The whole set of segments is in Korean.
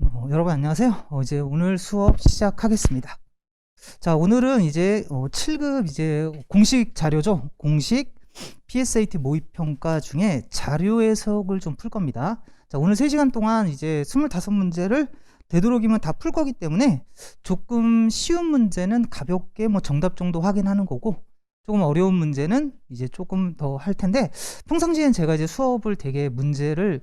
여러분 안녕하세요. 이제 오늘 수업 시작하겠습니다. 자, 오늘은 이제 7급 이제 공식 자료죠. 공식 PSAT 모의평가 중에 자료 해석을 좀 풀 겁니다. 자, 오늘 3시간 동안 이제 25문제를 되도록이면 다 풀 거기 때문에 조금 쉬운 문제는 가볍게 정답 정도 확인하는 거고, 조금 어려운 문제는 이제 조금 더 할 텐데, 평상시엔 제가 이제 수업을 되게 문제를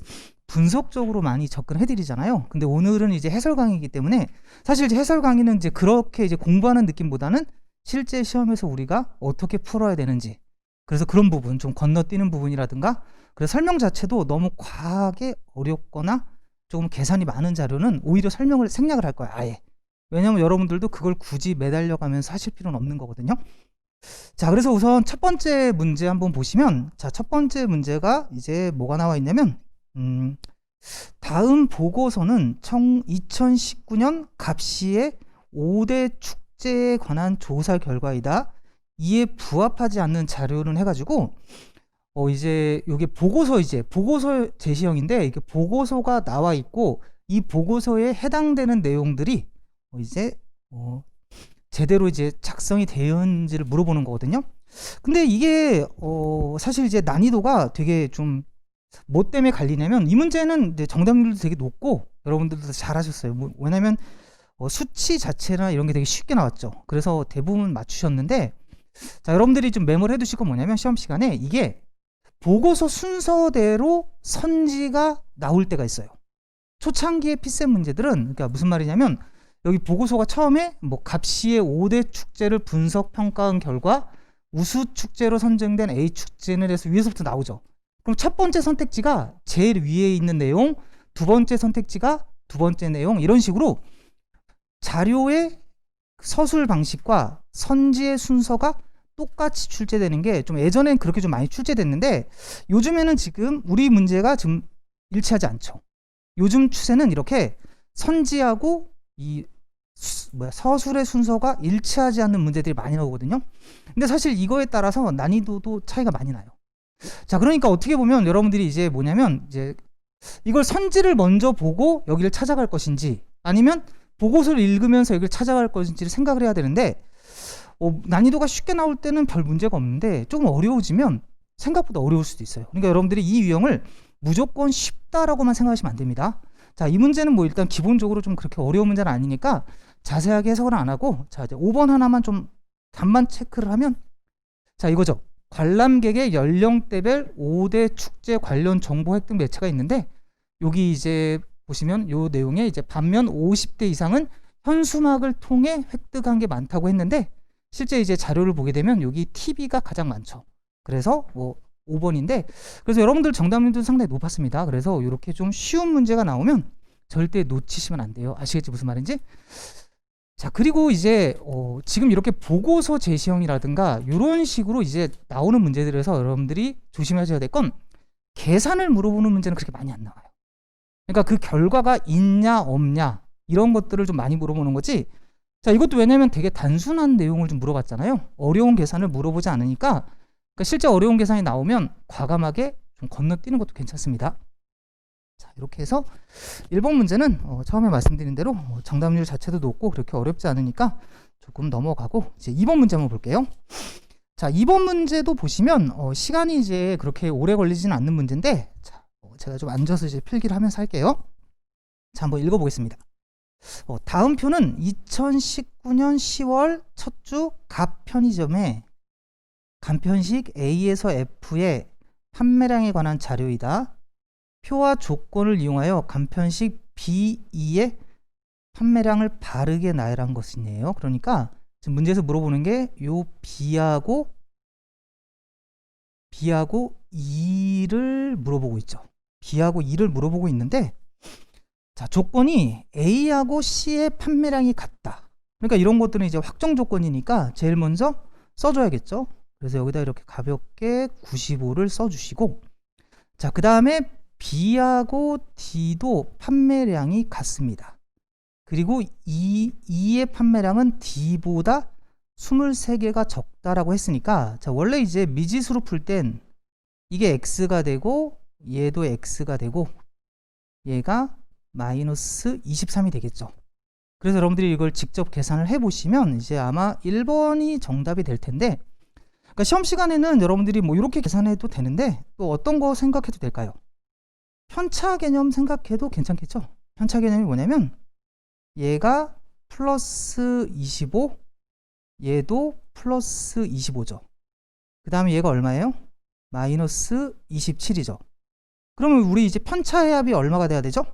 분석적으로 많이 접근해 드리잖아요. 근데 오늘은 이제 해설 강의이기 때문에 사실 이제 해설 강의는 이제 그렇게 이제 공부하는 느낌보다는 실제 시험에서 우리가 어떻게 풀어야 되는지, 그래서 그런 부분 좀 건너뛰는 부분이라든가, 그래서 설명 자체도 너무 과하게 어렵거나 조금 계산이 많은 자료는 오히려 설명을 생략을 할 거야, 아예. 왜냐면 여러분들도 그걸 굳이 매달려 가면서 하실 필요는 없는 거거든요. 자, 그래서 우선 첫 번째 문제 한번 보시면, 자, 첫 번째 문제가 이제 뭐가 나와 있냐면, 다음 보고서는 2019년 갑시의 5대 축제에 관한 조사 결과이다. 이에 부합하지 않는 자료는 해가지고, 이제 요게 보고서 제시형인데, 이게 보고서가 나와 있고, 이 보고서에 해당되는 내용들이 이제 제대로 이제 작성이 되었는지를 물어보는 거거든요. 근데 이게 사실 이제 난이도가 되게 좀 뭐 때문에 갈리냐면, 이 문제는 이제 정답률도 되게 높고 여러분들도 잘하셨어요. 왜냐면 수치 자체나 이런 게 되게 쉽게 나왔죠. 그래서 대부분 맞추셨는데, 자, 여러분들이 좀 메모를 해두실 건 뭐냐면, 시험 시간에 이게 보고서 순서대로 선지가 나올 때가 있어요. 초창기의 피셈 문제들은, 그러니까 무슨 말이냐면, 여기 보고서가 처음에 갑시의 5대 축제를 분석 평가한 결과 우수 축제로 선정된 A 축제는 해서 위에서부터 나오죠. 그럼 첫 번째 선택지가 제일 위에 있는 내용, 두 번째 선택지가 두 번째 내용, 이런 식으로 자료의 서술 방식과 선지의 순서가 똑같이 출제되는 게 좀 예전엔 그렇게 좀 많이 출제됐는데, 요즘에는 지금 우리 문제가 좀 일치하지 않죠. 요즘 추세는 이렇게 선지하고 이 서술의 순서가 일치하지 않는 문제들이 많이 나오거든요. 근데 사실 이거에 따라서 난이도도 차이가 많이 나요. 자, 그러니까 어떻게 보면 여러분들이 이제 뭐냐면, 이제 이걸 선지를 먼저 보고 여기를 찾아갈 것인지, 아니면 보고서를 읽으면서 여기를 찾아갈 것인지를 생각을 해야 되는데, 난이도가 쉽게 나올 때는 별 문제가 없는데 조금 어려워지면 생각보다 어려울 수도 있어요. 그러니까 여러분들이 이 유형을 무조건 쉽다라고만 생각하시면 안 됩니다. 자, 이 문제는 일단 기본적으로 좀 그렇게 어려운 문제는 아니니까 자세하게 해석을 안 하고, 자, 이제 5번 하나만 좀 답만 체크를 하면, 자, 이거죠. 관람객의 연령대별 5대 축제 관련 정보 획득 매체가 있는데, 여기 이제 보시면 요 내용에 이제 반면 50대 이상은 현수막을 통해 획득한 게 많다고 했는데, 실제 이제 자료를 보게 되면 여기 TV가 가장 많죠. 그래서 5번인데, 그래서 여러분들 정답률도 상당히 높았습니다. 그래서 이렇게 좀 쉬운 문제가 나오면 절대 놓치시면 안 돼요. 아시겠지 무슨 말인지? 자, 그리고 이제 지금 이렇게 보고서 제시형이라든가 이런 식으로 이제 나오는 문제들에서 여러분들이 조심하셔야 될 건, 계산을 물어보는 문제는 그렇게 많이 안 나와요. 그러니까 그 결과가 있냐 없냐 이런 것들을 좀 많이 물어보는 거지. 자, 이것도 왜냐면 되게 단순한 내용을 좀 물어봤잖아요. 어려운 계산을 물어보지 않으니까, 그러니까 실제 어려운 계산이 나오면 과감하게 좀 건너뛰는 것도 괜찮습니다. 자, 이렇게 해서 1번 문제는 처음에 말씀드린 대로 정답률 자체도 높고 그렇게 어렵지 않으니까 조금 넘어가고, 이제 2번 문제 한번 볼게요. 자, 2번 문제도 보시면 시간이 이제 그렇게 오래 걸리지는 않는 문제인데, 자, 제가 좀 앉아서 이제 필기를 하면서 할게요. 자, 한번 읽어보겠습니다. 다음 표는 2019년 10월 첫 주 갑 편의점에 간편식 A에서 F의 판매량에 관한 자료이다. 표와 조건을 이용하여 간편식 B2의 판매량을 바르게 나열한 것이네요. 그러니까 지금 문제에서 물어보는 게 요 B하고 2를 물어보고 있죠. B하고 2를 물어보고 있는데, 자, 조건이 A하고 C의 판매량이 같다. 그러니까 이런 것들은 이제 확정 조건이니까 제일 먼저 써줘야겠죠. 그래서 여기다 이렇게 가볍게 95를 써주시고, 자, 그 다음에 B하고 D도 판매량이 같습니다. 그리고 E의 판매량은 D보다 23개가 적다라고 했으니까, 자, 원래 이제 미지수로 풀 땐 이게 X가 되고 얘도 X가 되고 얘가 마이너스 23이 되겠죠. 그래서 여러분들이 이걸 직접 계산을 해보시면 이제 아마 1번이 정답이 될 텐데, 그러니까 시험 시간에는 여러분들이 뭐 이렇게 계산해도 되는데 또 어떤 거 생각해도 될까요? 편차 개념 생각해도 괜찮겠죠? 편차 개념이 뭐냐면 얘가 플러스 25, 얘도 플러스 25죠. 그 다음에 얘가 얼마예요? 마이너스 27이죠. 그러면 우리 이제 편차의 합이 얼마가 돼야 되죠?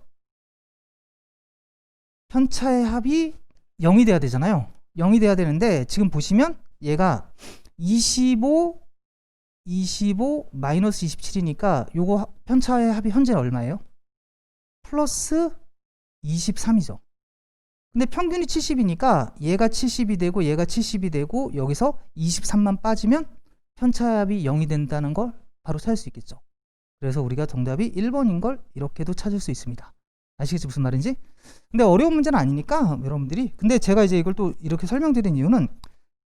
편차의 합이 0이 돼야 되잖아요. 0이 돼야 되는데 지금 보시면 얘가 25, 마이너스 27이니까 요거 편차의 합이 현재 얼마예요? 플러스 23이죠. 근데 평균이 70이니까 얘가 70이 되고 얘가 70이 되고 여기서 23만 빠지면 편차의 합이 0이 된다는 걸 바로 찾을 수 있겠죠. 그래서 우리가 정답이 1번인 걸 이렇게도 찾을 수 있습니다. 아시겠지 무슨 말인지? 근데 어려운 문제는 아니니까 여러분들이, 근데 제가 이제 이걸 또 이렇게 설명드린 이유는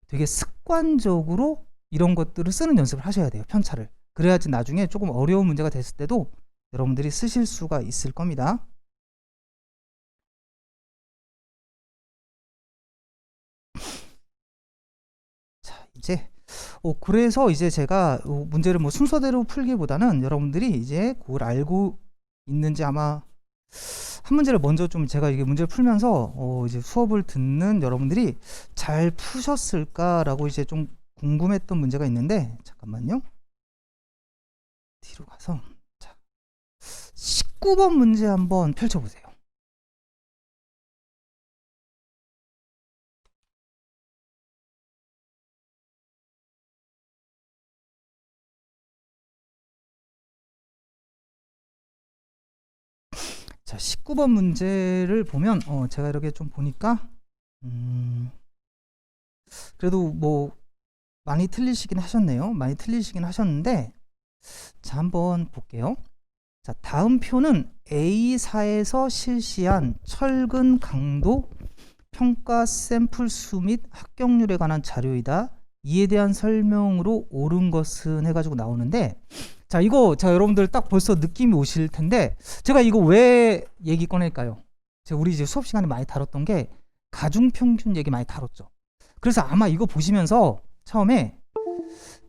되게 습관적으로 이런 것들을 쓰는 연습을 하셔야 돼요. 편차를. 그래야지 나중에 조금 어려운 문제가 됐을 때도 여러분들이 쓰실 수가 있을 겁니다. 자, 이제 그래서 이제 제가 문제를 뭐 순서대로 풀기보다는 여러분들이 이제 그걸 알고 있는지, 아마 한 문제를 먼저 좀 제가 이게 문제를 풀면서 이제 수업을 듣는 여러분들이 잘 푸셨을까라고 이제 좀 궁금했던 문제가 있는데, 잠깐만요. 뒤로 가서 자, 19번 문제 한번 펼쳐보세요. 자, 19번 문제를 보면 제가 이렇게 좀 보니까 그래도 뭐 많이 틀리시긴 하셨네요. 많이 틀리시긴 하셨는데, 자, 한번 볼게요. 자, 다음 표는 A사에서 실시한 철근 강도 평가 샘플 수 및 합격률에 관한 자료이다. 이에 대한 설명으로 옳은 것은 해가지고 나오는데, 자, 이거 자 여러분들 딱 벌써 느낌이 오실 텐데, 제가 이거 왜 얘기 꺼낼까요? 제가 우리 이제 수업 시간에 많이 다뤘던 게 가중평균 얘기 많이 다뤘죠. 그래서 아마 이거 보시면서 처음에,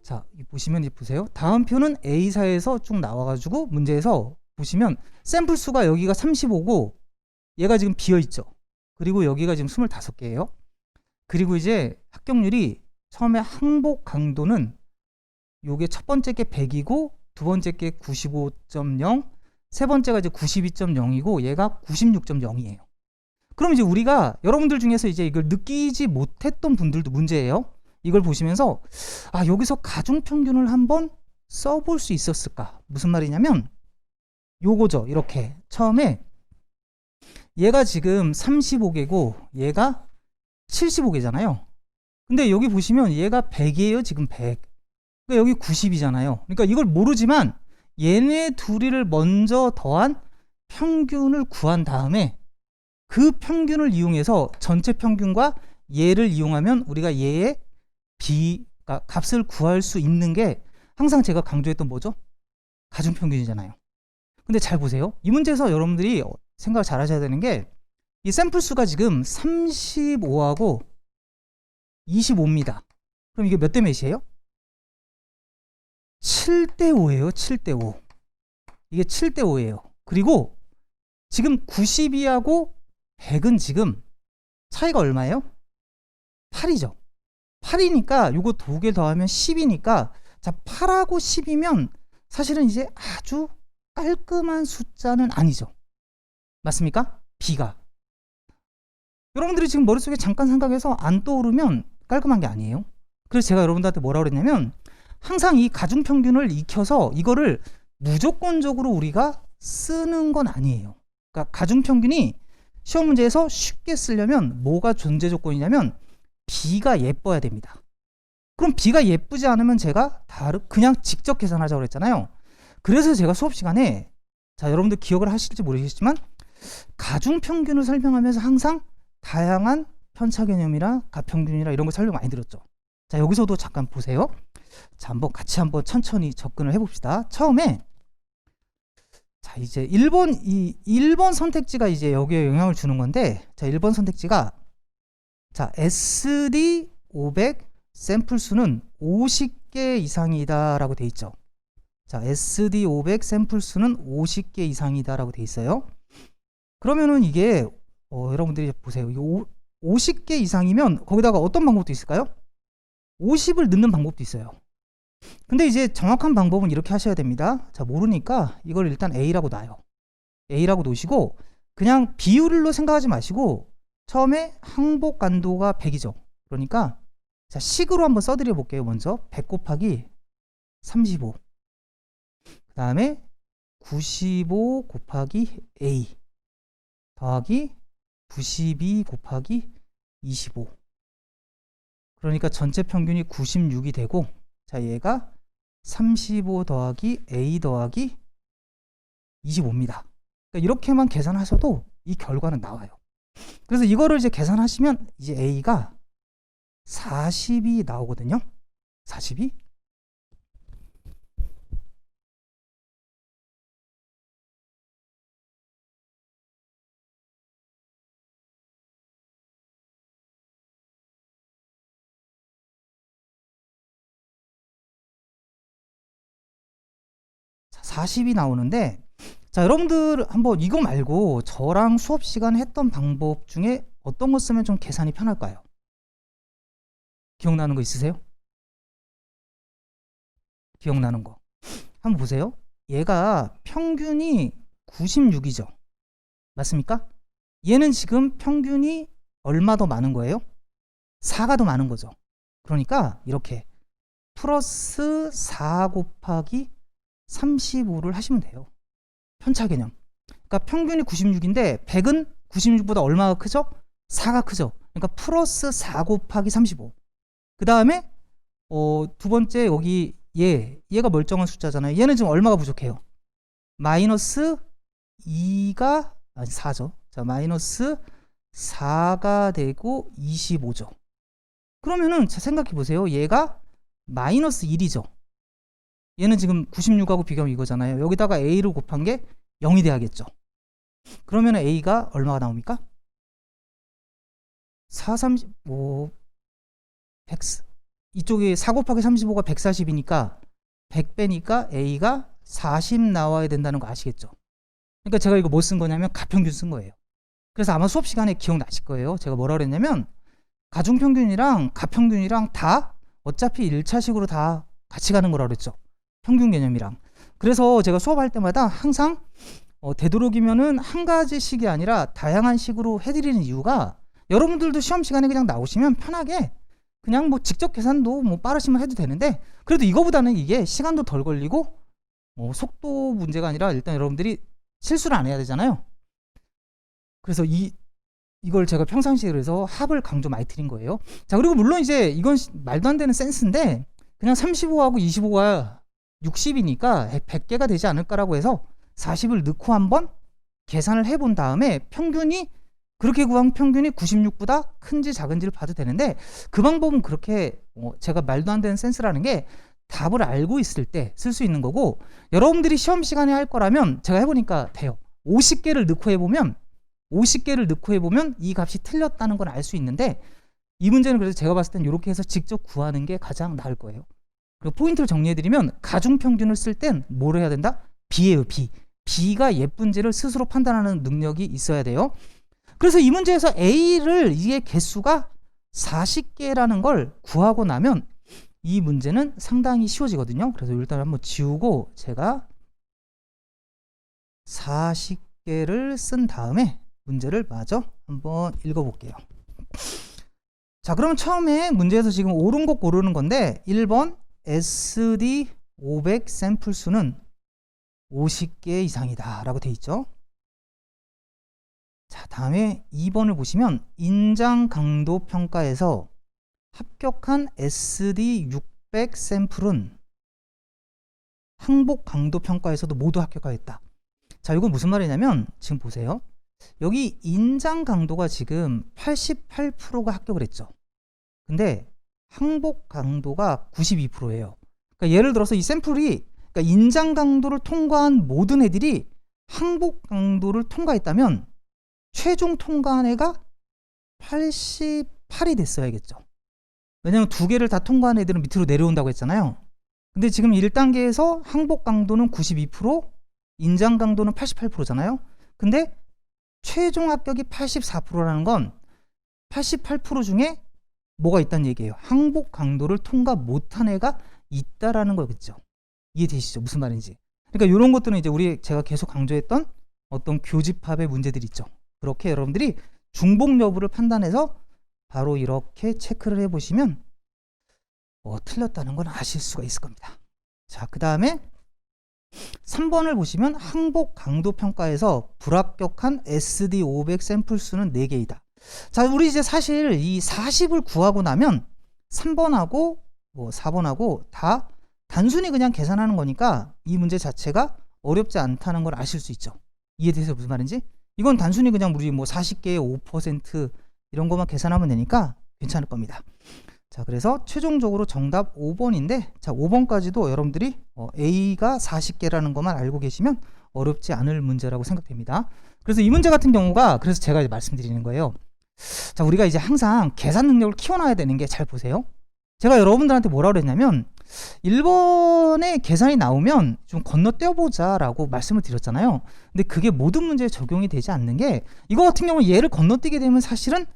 자, 보시면 이제 보세요. 다음 표는 A사에서 쭉 나와가지고 문제에서 보시면 샘플 수가 여기가 35고 얘가 지금 비어있죠. 그리고 여기가 지금 25개예요. 그리고 이제 합격률이 처음에 항복 강도는 요게 첫 번째 게 100이고 두 번째 게 95.0, 세 번째가 이제 92.0이고 얘가 96.0이에요. 그럼 이제 우리가 여러분들 중에서 이제 이걸 느끼지 못했던 분들도 문제예요. 이걸 보시면서 여기서 가중평균을 한번 써볼 수 있었을까? 무슨 말이냐면 요거죠. 이렇게 처음에 얘가 지금 35개고 얘가 75개잖아요. 근데 여기 보시면 얘가 100이에요. 지금 100. 그러니까 여기 90이잖아요. 그러니까 이걸 모르지만 얘네 둘이를 먼저 더한 평균을 구한 다음에 그 평균을 이용해서 전체 평균과 얘를 이용하면 우리가 얘의 그러니까 값을 구할 수 있는 게 항상 제가 강조했던 뭐죠? 가중평균이잖아요. 근데 잘 보세요. 이 문제에서 여러분들이 생각을 잘 하셔야 되는 게, 이 샘플 수가 지금 35하고 25입니다. 그럼 이게 몇 대 몇이에요? 7대 5예요. 7대 5. 이게 7대 5예요. 그리고 지금 92하고 100은 지금 차이가 얼마예요? 8이죠. 8이니까 요거 두 개 더하면 10이니까, 자, 8하고 10이면 사실은 이제 아주 깔끔한 숫자는 아니죠. 맞습니까? B가. 여러분들이 지금 머릿속에 잠깐 생각해서 안 떠오르면 깔끔한 게 아니에요. 그래서 제가 여러분들한테 뭐라고 그랬냐면, 항상 이 가중평균을 익혀서 이거를 무조건적으로 우리가 쓰는 건 아니에요. 그러니까 가중평균이 시험 문제에서 쉽게 쓰려면 뭐가 존재 조건이냐면 B가 예뻐야 됩니다. 그럼 B가 예쁘지 않으면 제가 그냥 직접 계산하자고 그랬잖아요. 그래서 제가 수업 시간에, 자, 여러분들 기억을 하실지 모르겠지만 가중평균을 설명하면서 항상 다양한 편차 개념이나 가평균이나 이런 거 설명 많이 드렸죠. 자, 여기서도 잠깐 보세요. 자, 한번 같이 한번 천천히 접근을 해봅시다. 처음에 자, 이제 1번 선택지가 이제 여기에 영향을 주는 건데, 자, 1번 선택지가, 자, SD500 샘플 수는 50개 이상이다 라고 돼 있죠. 자, SD500 샘플 수는 50개 이상이다 라고 돼 있어요. 그러면은 이게 여러분들이 보세요. 50개 이상이면 거기다가 어떤 방법도 있을까요? 50을 넣는 방법도 있어요. 근데 이제 정확한 방법은 이렇게 하셔야 됩니다. 자, 모르니까 이걸 일단 A라고 놔요. A라고 놓으시고 그냥 비율로 생각하지 마시고 처음에 항복 간도가 100이죠. 그러니까 자, 식으로 한번 써드려 볼게요. 먼저 100 곱하기 35, 그 다음에 95 곱하기 A 더하기 92 곱하기 25. 그러니까 전체 평균이 96이 되고, 자, 얘가 35 더하기 A 더하기 25입니다. 그러니까 이렇게만 계산하셔도 이 결과는 나와요. 그래서 이거를 이제 계산하시면 이제 A가 40이 나오거든요. 40이. 자, 40이 나오는데, 자, 여러분들 한번 이거 말고 저랑 수업 시간에 했던 방법 중에 어떤 거 쓰면 좀 계산이 편할까요? 기억나는 거 있으세요? 기억나는 거 한번 보세요. 얘가 평균이 96이죠. 맞습니까? 얘는 지금 평균이 얼마 더 많은 거예요? 4가 더 많은 거죠. 그러니까 이렇게 플러스 4 곱하기 35를 하시면 돼요. 편차 개념. 그러니까 평균이 96인데 100은 96보다 얼마가 크죠? 4가 크죠. 그러니까 플러스 4 곱하기 35. 그 다음에 두 번째 여기 얘가 멀쩡한 숫자잖아요. 얘는 지금 얼마가 부족해요? 마이너스 2가 아니 4죠. 자, 마이너스 4가 되고 25죠. 그러면은 자, 생각해 보세요. 얘가 마이너스 1이죠. 얘는 지금 96하고 비교하면 이거잖아요. 여기다가 A를 곱한 게 0이 돼야겠죠. 그러면 A가 얼마가 나옵니까? 4, 35, 100, 이쪽에 4 곱하기 35가 140이니까 100 빼니까 A가 40 나와야 된다는 거 아시겠죠? 그러니까 제가 이거 뭐 쓴 거냐면 가평균 쓴 거예요. 그래서 아마 수업 시간에 기억나실 거예요. 제가 뭐라 그랬냐면 가중평균이랑 가평균이랑 다 어차피 1차식으로 다 같이 가는 거라 그랬죠. 평균 개념이랑. 그래서 제가 수업할 때마다 항상 되도록이면은 한 가지 식이 아니라 다양한 식으로 해드리는 이유가 여러분들도 시험 시간에 그냥 나오시면 편하게 그냥 뭐 직접 계산도 뭐 빠르시면 해도 되는데 그래도 이거보다는 이게 시간도 덜 걸리고 속도 문제가 아니라 일단 여러분들이 실수를 안 해야 되잖아요. 그래서 이걸 제가 평상시에 그래서 합을 강조 많이 드린 거예요. 자, 그리고 물론 이제 이건 말도 안 되는 센스인데 그냥 35하고 25가 60이니까 100개가 되지 않을까라고 해서 40을 넣고 한번 계산을 해본 다음에 평균이 그렇게 구한 평균이 96보다 큰지 작은지를 봐도 되는데 그 방법은 그렇게 제가 말도 안 되는 센스라는 게 답을 알고 있을 때 쓸 수 있는 거고 여러분들이 시험 시간에 할 거라면 제가 해보니까 돼요. 50개를 넣고 해보면 이 값이 틀렸다는 걸 알 수 있는데 이 문제는 그래서 제가 봤을 땐 이렇게 해서 직접 구하는 게 가장 나을 거예요. 그리고 포인트를 정리해드리면 가중평균을 쓸 땐 뭘 해야 된다? B예요. B가 예쁜지를 스스로 판단하는 능력이 있어야 돼요. 그래서 이 문제에서 A를 이게 개수가 40개라는 걸 구하고 나면 이 문제는 상당히 쉬워지거든요. 그래서 일단 한번 지우고 제가 40개를 쓴 다음에 문제를 마저 한번 읽어볼게요. 자, 그러면 처음에 문제에서 지금 옳은 거 고르는 건데 1번 SD500 샘플 수는 50개 이상이다 라고 돼 있죠. 자, 다음에 2번을 보시면 인장 강도 평가에서 합격한 SD600 샘플은 항복 강도 평가에서도 모두 합격하였다. 자, 이건 무슨 말이냐면 지금 보세요. 여기 인장 강도가 지금 88%가 합격을 했죠. 근데 항복 강도가 92%예요. 그러니까 예를 들어서 이 샘플이 그러니까 인장 강도를 통과한 모든 애들이 항복 강도를 통과했다면 최종 통과한 애가 88이 됐어야겠죠. 왜냐면 두 개를 다 통과한 애들은 밑으로 내려온다고 했잖아요. 근데 지금 1단계에서 항복 강도는 92%, 인장 강도는 88%잖아요. 근데 최종 합격이 84%라는 건 88% 중에 뭐가 있다는 얘기예요. 항복 강도를 통과 못한 애가 있다라는 거겠죠. 이해되시죠? 무슨 말인지. 그러니까 이런 것들은 이제 제가 계속 강조했던 어떤 교집합의 문제들이 있죠. 그렇게 여러분들이 중복 여부를 판단해서 바로 이렇게 체크를 해보시면 틀렸다는 건 아실 수가 있을 겁니다. 자, 그 다음에 3번을 보시면 항복 강도 평가에서 불합격한 SD500 샘플 수는 4개이다. 자, 우리 이제 사실 이 40을 구하고 나면 3번하고 4번하고 다 단순히 그냥 계산하는 거니까 이 문제 자체가 어렵지 않다는 걸 아실 수 있죠. 이해되세요? 무슨 말인지? 이건 단순히 그냥 우리 40개의 5% 이런 것만 계산하면 되니까 괜찮을 겁니다. 자, 그래서 최종적으로 정답 5번인데, 자, 5번까지도 여러분들이 A가 40개라는 것만 알고 계시면 어렵지 않을 문제라고 생각됩니다. 그래서 이 문제 같은 경우가, 그래서 제가 이제 말씀드리는 거예요. 자, 우리가 이제 항상 계산 능력을 키워놔야 되는 게, 잘 보세요. 제가 여러분들한테 뭐라고 그랬냐면 1번에 계산이 나오면 좀 건너뛰어보자 라고 말씀을 드렸잖아요. 근데 그게 모든 문제에 적용이 되지 않는 게, 이거 같은 경우 얘를 건너뛰게 되면 사실은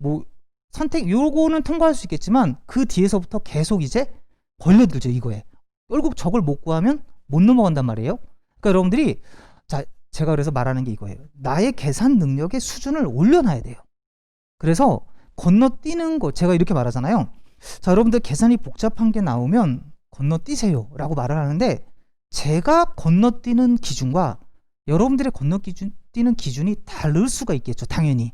요거는 통과할 수 있겠지만 그 뒤에서부터 계속 이제 걸려들죠. 이거에 결국 저걸 못 구하면 못 넘어간단 말이에요. 그러니까 여러분들이, 자, 제가 그래서 말하는 게 이거예요. 나의 계산 능력의 수준을 올려놔야 돼요. 그래서 건너뛰는 거, 제가 이렇게 말하잖아요. 자, 여러분들 계산이 복잡한 게 나오면 건너뛰세요 라고 말을 하는데, 제가 건너뛰는 기준과 여러분들의 건너뛰는 기준이 다를 수가 있겠죠. 당연히.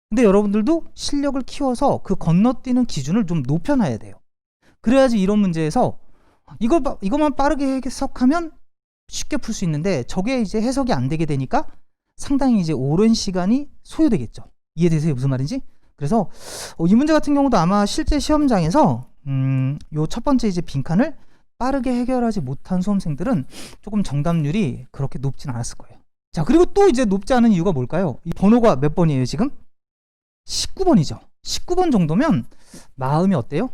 근데 여러분들도 실력을 키워서 그 건너뛰는 기준을 좀 높여놔야 돼요. 그래야지 이런 문제에서 이것만 빠르게 해석하면 쉽게 풀 수 있는데, 저게 이제 해석이 안 되게 되니까 상당히 이제 오랜 시간이 소요되겠죠. 이해되세요? 무슨 말인지? 그래서 이 문제 같은 경우도 아마 실제 시험장에서 요 첫 번째 이제 빈칸을 빠르게 해결하지 못한 수험생들은 조금 정답률이 그렇게 높진 않았을 거예요. 자, 그리고 또 이제 높지 않은 이유가 뭘까요? 이 번호가 몇 번이에요, 지금? 19번이죠. 19번 정도면 마음이 어때요?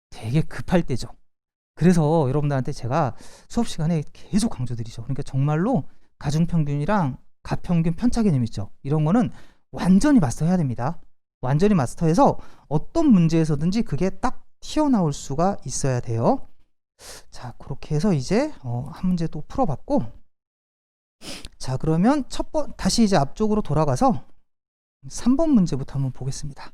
되게 급할 때죠. 그래서 여러분들한테 제가 수업 시간에 계속 강조드리죠. 그러니까 정말로 가중평균이랑 가평균 편차 개념 있죠. 이런 거는 완전히 마스터해야 됩니다. 완전히 마스터해서 어떤 문제에서든지 그게 딱 튀어나올 수가 있어야 돼요. 자, 그렇게 해서 이제 한 문제 또 풀어봤고, 자, 그러면 다시 이제 앞쪽으로 돌아가서 3번 문제부터 한번 보겠습니다.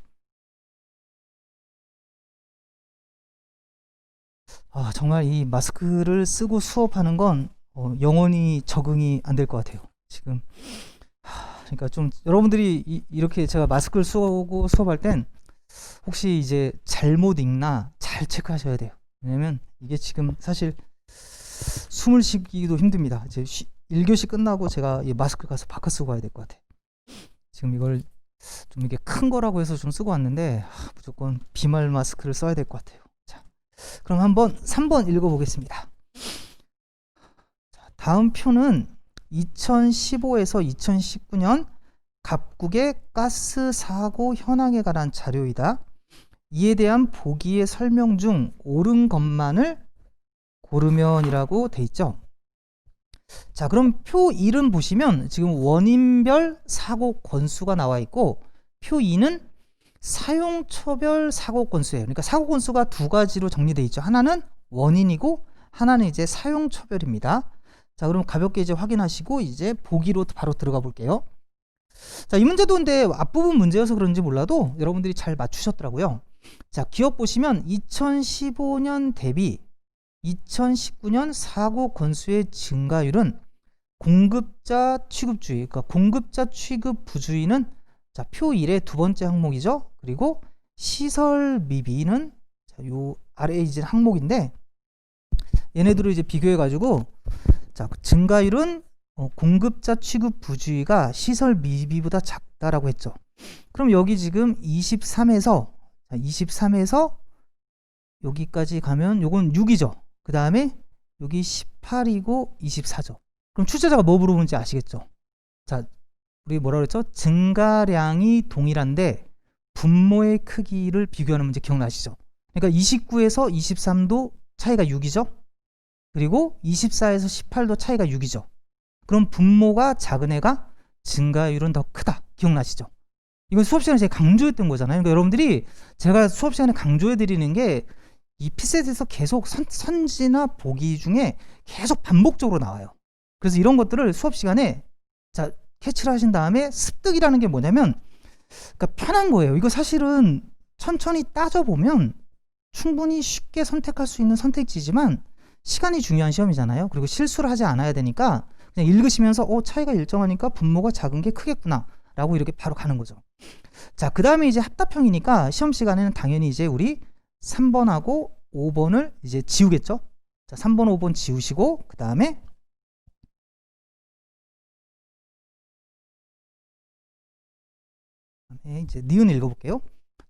정말 이 마스크를 쓰고 수업하는 건 영원히 적응이 안 될 것 같아요. 지금 그러니까 좀 여러분들이 이렇게 제가 마스크를 쓰고 수업할 땐 혹시 이제 잘못 읽나 잘 체크하셔야 돼요. 왜냐면 이게 지금 사실 숨을 쉬기도 힘듭니다. 이제 1교시 끝나고 제가 이 마스크 가서 바꿔 쓰고 가야 될 것 같아요. 지금 이걸 좀 이게 큰 거라고 해서 좀 쓰고 왔는데 무조건 비말 마스크를 써야 될 것 같아요. 자, 그럼 한번 3번 읽어보겠습니다. 자, 다음 표는 2015에서 2019년 갑국의 가스 사고 현황에 관한 자료이다. 이에 대한 보기의 설명 중 옳은 것만을 고르면이라고 돼 있죠. 자, 그럼 표 1은 보시면 지금 원인별 사고 건수가 나와 있고, 표 2는 사용처별 사고 건수예요. 그러니까 사고 건수가 두 가지로 정리되어 있죠. 하나는 원인이고 하나는 이제 사용처별입니다. 자, 그럼 가볍게 이제 확인하시고 이제 보기로 바로 들어가 볼게요. 자, 이 문제도 근데 앞부분 문제여서 그런지 몰라도 여러분들이 잘 맞추셨더라고요. 자, 기억 보시면 2015년 대비 2019년 사고 건수의 증가율은 공급자 취급주의, 그러니까 공급자 취급 부주의는 자, 표 1의 두 번째 항목이죠. 그리고 시설 미비는 자, 요 아래에 이제 항목인데, 얘네들을 이제 비교해 가지고 자, 증가율은 공급자 취급 부주의가 시설 미비보다 작다라고 했죠. 그럼 여기 지금 23에서 여기까지 가면 요건 6이죠. 그 다음에 여기 18이고 24죠. 그럼 출제자가 뭐 물어보는지 아시겠죠? 자, 우리 뭐라 그랬죠? 증가량이 동일한데 분모의 크기를 비교하는 문제 기억나시죠? 그러니까 29에서 23도 차이가 6이죠? 그리고 24에서 18도 차이가 6이죠? 그럼 분모가 작은 애가 증가율은 더 크다. 기억나시죠? 이건 수업 시간에 제가 강조했던 거잖아요. 그러니까 여러분들이 제가 수업 시간에 강조해 드리는 게 이 피셋에서 계속 선지나 보기 중에 계속 반복적으로 나와요. 그래서 이런 것들을 수업 시간에 자 캐치를 하신 다음에 습득이라는 게 뭐냐면 그러니까 편한 거예요. 이거 사실은 천천히 따져보면 충분히 쉽게 선택할 수 있는 선택지지만 시간이 중요한 시험이잖아요. 그리고 실수를 하지 않아야 되니까 그냥 읽으시면서 차이가 일정하니까 분모가 작은 게 크겠구나 라고 이렇게 바로 가는 거죠. 자, 그 다음에 이제 합답형이니까 시험 시간에는 당연히 이제 우리 3번하고 5번을 이제 지우겠죠. 자, 3번, 5번 지우시고 그 다음에 이제 니은 읽어볼게요.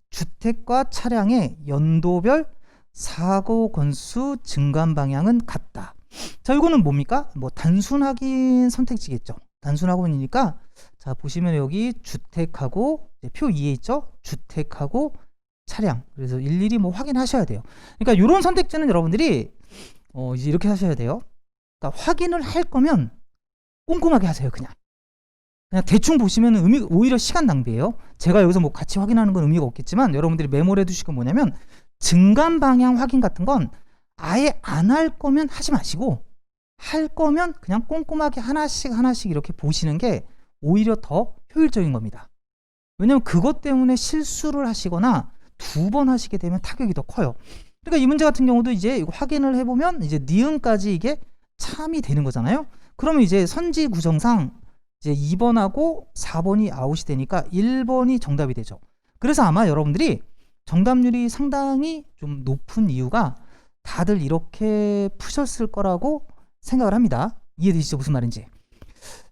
주택과 차량의 연도별 사고 건수 증가한 방향은 같다. 자, 이거는 뭡니까? 뭐 단순 확인 선택지겠죠. 단순 확인이니까 자 보시면 여기 주택하고 표 2에 있죠. 주택하고 차량. 그래서 일일이 뭐 확인하셔야 돼요. 그러니까 이런 선택지는 여러분들이 이제 이렇게 하셔야 돼요. 그러니까 확인을 할 거면 꼼꼼하게 하세요. 그냥 대충 보시면 오히려 시간 낭비예요. 제가 여기서 뭐 같이 확인하는 건 의미가 없겠지만 여러분들이 메모를 해두실 건 뭐냐면 증감 방향 확인 같은 건 아예 안 할 거면 하지 마시고 할 거면 그냥 꼼꼼하게 하나씩 이렇게 보시는 게 오히려 더 효율적인 겁니다. 왜냐면 그것 때문에 실수를 하시거나 2번 하시게 되면 타격이 더 커요. 그러니까 이 문제 같은 경우도 이제 이거 확인을 해보면 이제 니은까지 이게 참이 되는 거잖아요. 그러면 이제 선지 구성상 이제 2번하고 4번이 아웃이 되니까 1번이 정답이 되죠. 그래서 아마 여러분들이 정답률이 상당히 좀 높은 이유가 다들 이렇게 푸셨을 거라고 생각을 합니다. 이해되시죠? 무슨 말인지.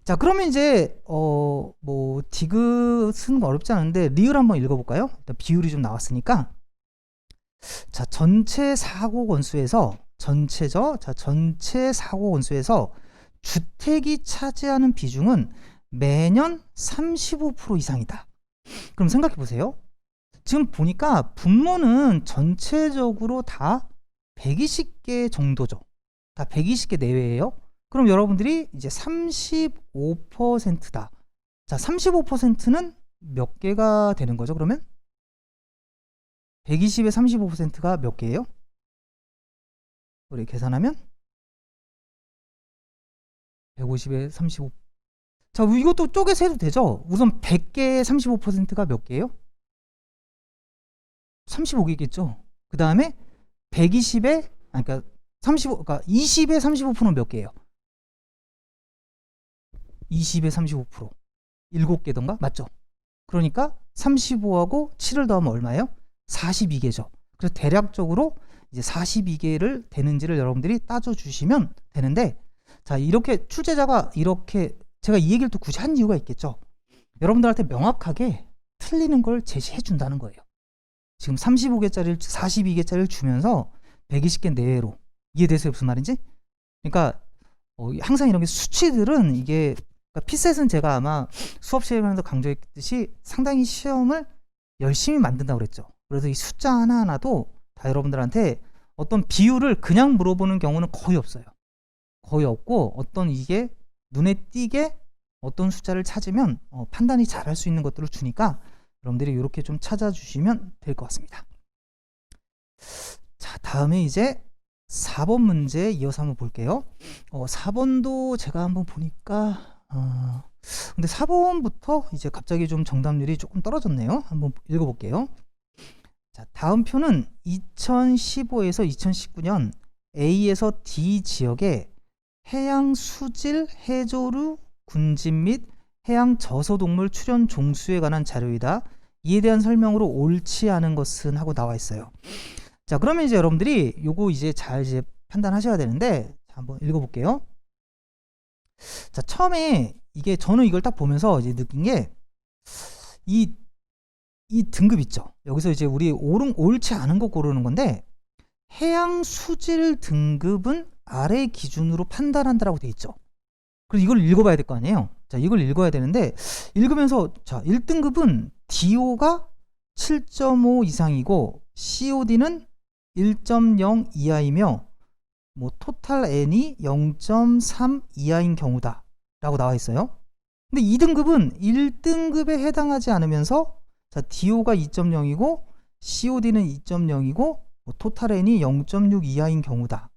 자, 그러면 이제 뭐 디귿 쓰는 거 어렵지 않은데 리을 한번 읽어볼까요? 일단 비율이 좀 나왔으니까. 자, 전체 사고 건수에서 전체 사고 건수에서 주택이 차지하는 비중은 매년 35% 이상이다. 그럼 생각해 보세요. 지금 보니까 분모는 전체적으로 다 120개 정도죠. 다 120개 내외예요. 그럼 여러분들이 이제 35%다. 자, 35%는 몇 개가 되는 거죠? 그러면 120의 35%가 몇 개예요? 우리 계산하면 150에 35. 자, 이것도 쪼개서 해도 되죠? 우선 100개의 35%가 몇 개예요? 35개겠죠. 그 다음에 120에 그러니까 20의 35%는 몇 개예요? 20의 35%. 7개던가? 맞죠? 그러니까 35하고 7을 더하면 얼마예요? 42개죠. 그래서 대략적으로 이제 42개를 되는지를 여러분들이 따져주시면 되는데, 자, 이렇게 출제자가 이렇게 제가 이 얘기를 또 굳이 한 이유가 있겠죠. 여러분들한테 명확하게 틀리는 걸 제시해 준다는 거예요. 지금 35개짜리를 42개짜리를 주면서 120개 내외로. 이해되세요? 무슨 말인지? 그러니까 항상 이런 게 수치들은 이게 그러니까 피셋은 제가 아마 수업 시험에서 강조했듯이 상당히 시험을 열심히 만든다고 그랬죠. 그래서 이 숫자 하나하나도 다 여러분들한테 어떤 비율을 그냥 물어보는 경우는 거의 없어요. 거의 없고 어떤 이게 눈에 띄게 어떤 숫자를 찾으면 판단이 잘 할 수 있는 것들을 주니까 여러분들이 이렇게 좀 찾아주시면 될 것 같습니다. 자, 다음에 이제 4번 문제 이어서 한번 볼게요. 4번도 제가 한번 보니까 근데 4번부터 이제 갑자기 좀 정답률이 조금 떨어졌네요. 한번 읽어볼게요. 자, 다음 표는 2015에서 2019년 A에서 D 지역에 해양 수질, 해조류, 군집 및 해양 저소동물 출현 종수에 관한 자료이다. 이에 대한 설명으로 옳지 않은 것은 하고 나와 있어요. 자, 그러면 이제 여러분들이 요거 이제 잘 이제 판단하셔야 되는데, 자, 한번 읽어볼게요. 자, 처음에 이게 저는 이걸 딱 보면서 이제 느낀 게 이 등급 있죠. 여기서 이제 우리 옳지 않은 거 고르는 건데, 해양 수질 등급은 아래 기준으로 판단한다라고 돼 있죠. 그래서 이걸 읽어봐야 될 거 아니에요. 자, 이걸 읽어야 되는데 읽으면서 자, 1등급은 DO가 7.5 이상이고 COD는 1.0 이하이며 뭐 토탈 N이 0.3 이하인 경우다 라고 나와 있어요. 근데 2등급은 1등급에 해당하지 않으면서 자, DO가 2.0이고 COD는 2.0이고 뭐 토탈 N이 0.6 이하인 경우다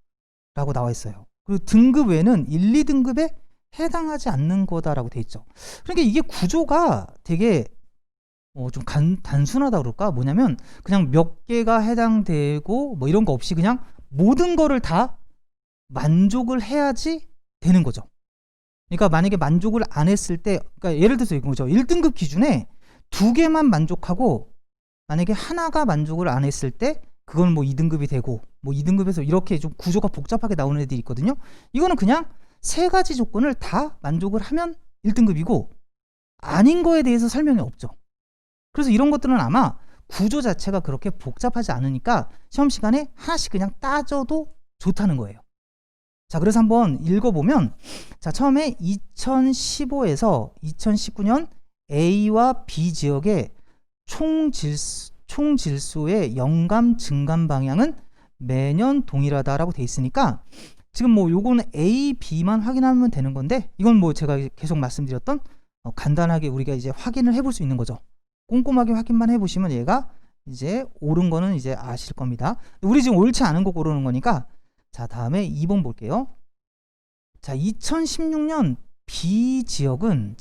라고 나와 있어요. 그리고 등급 외는 1, 2등급에 해당하지 않는 거다라고 돼 있죠. 그러니까 이게 구조가 되게 좀 단순하다 그럴까? 뭐냐면 그냥 몇 개가 해당되고 뭐 이런 거 없이 그냥 모든 거를 다 만족을 해야지 되는 거죠. 그러니까 만약에 만족을 안 했을 때, 그러니까 예를 들어서 이건 거죠. 1등급 기준에 2개만 만족하고 만약에 하나가 만족을 안 했을 때 그건 뭐 2등급이 되고 뭐 2등급에서 이렇게 좀 구조가 복잡하게 나오는 애들이 있거든요. 이거는 그냥 3가지 조건을 다 만족을 하면 1등급이고 아닌 거에 대해서 설명이 없죠. 그래서 이런 것들은 아마 구조 자체가 그렇게 복잡하지 않으니까 시험 시간에 하나씩 그냥 따져도 좋다는 거예요. 자, 그래서 한번 읽어보면 자, 처음에 2015에서 2019년 A와 B 지역의 총질소의 영감 증감 방향은 매년 동일하다라고 돼 있으니까 지금 뭐 요거는 A, B만 확인하면 되는 건데 이건 뭐 제가 계속 말씀드렸던 간단하게 우리가 이제 확인을 해볼 수 있는 거죠. 꼼꼼하게 확인만 해보시면 얘가 이제 옳은 거는 이제 아실 겁니다. 우리 지금 옳지 않은 거 고르는 거니까 자, 다음에 2번 볼게요. 자, 2016년 B 지역은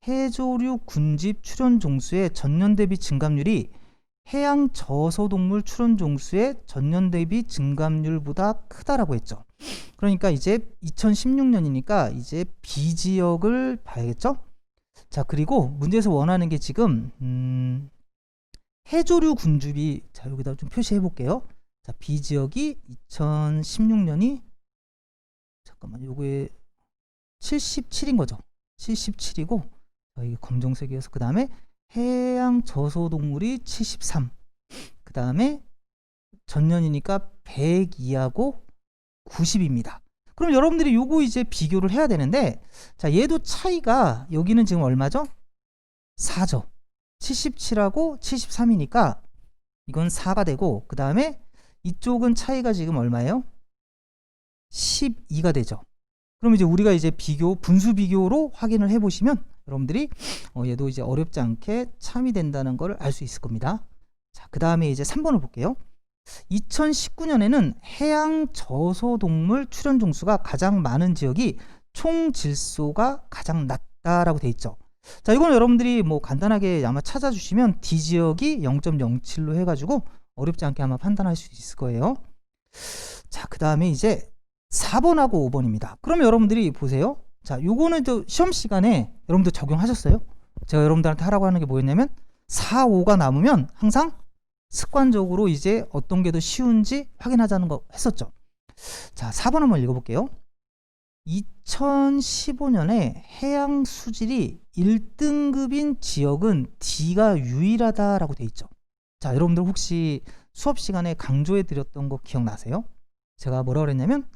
해조류 군집 출현 종수의 전년 대비 증감률이 해양 저소동물 출현 종수의 전년 대비 증감률보다 크다라고 했죠. 그러니까 이제 2016년이니까 이제 B 지역을 봐야겠죠. 자, 그리고 문제에서 원하는 게 지금 해조류 군집이 자, 여기다 좀 표시해 볼게요. 자, B 지역이 2016년이 잠깐만 요게 77인 거죠. 77이고 이게 검정색이어서 그 다음에 해양 저소동물이 73, 그 다음에 전년이니까 102하고 90입니다. 그럼 여러분들이 요거 이제 비교를 해야 되는데 자, 얘도 차이가 여기는 지금 얼마죠? 4죠. 77하고 73이니까 이건 4가 되고 그 다음에 이쪽은 차이가 지금 얼마예요? 12가 되죠. 그럼 이제 우리가 이제 분수 비교로 확인을 해 보시면 여러분들이 얘도 이제 어렵지 않게 참이 된다는 걸 알 수 있을 겁니다. 자, 그 다음에 이제 3번을 볼게요. 2019년에는 해양 저소동물 출현 종수가 가장 많은 지역이 총 질소가 가장 낮다라고 돼 있죠. 자, 이건 여러분들이 뭐 간단하게 아마 찾아주시면 D 지역이 0.07로 해가지고 어렵지 않게 아마 판단할 수 있을 거예요. 자, 그 다음에 이제 4번하고 5번입니다. 그럼 여러분들이 보세요. 자, 요거는 또 시험 시간에 여러분들 적용하셨어요? 제가 여러분들한테 하라고 하는 게 뭐였냐면 4, 5가 남으면 항상 습관적으로 이제 어떤 게 더 쉬운지 확인하자는 거 했었죠. 자, 4번 한번 읽어볼게요. 2015년에 해양 수질이 1등급인 지역은 D가 유일하다라고 돼 있죠. 자, 여러분들 혹시 수업 시간에 강조해 드렸던 거 기억나세요? 제가 뭐라고 그랬냐면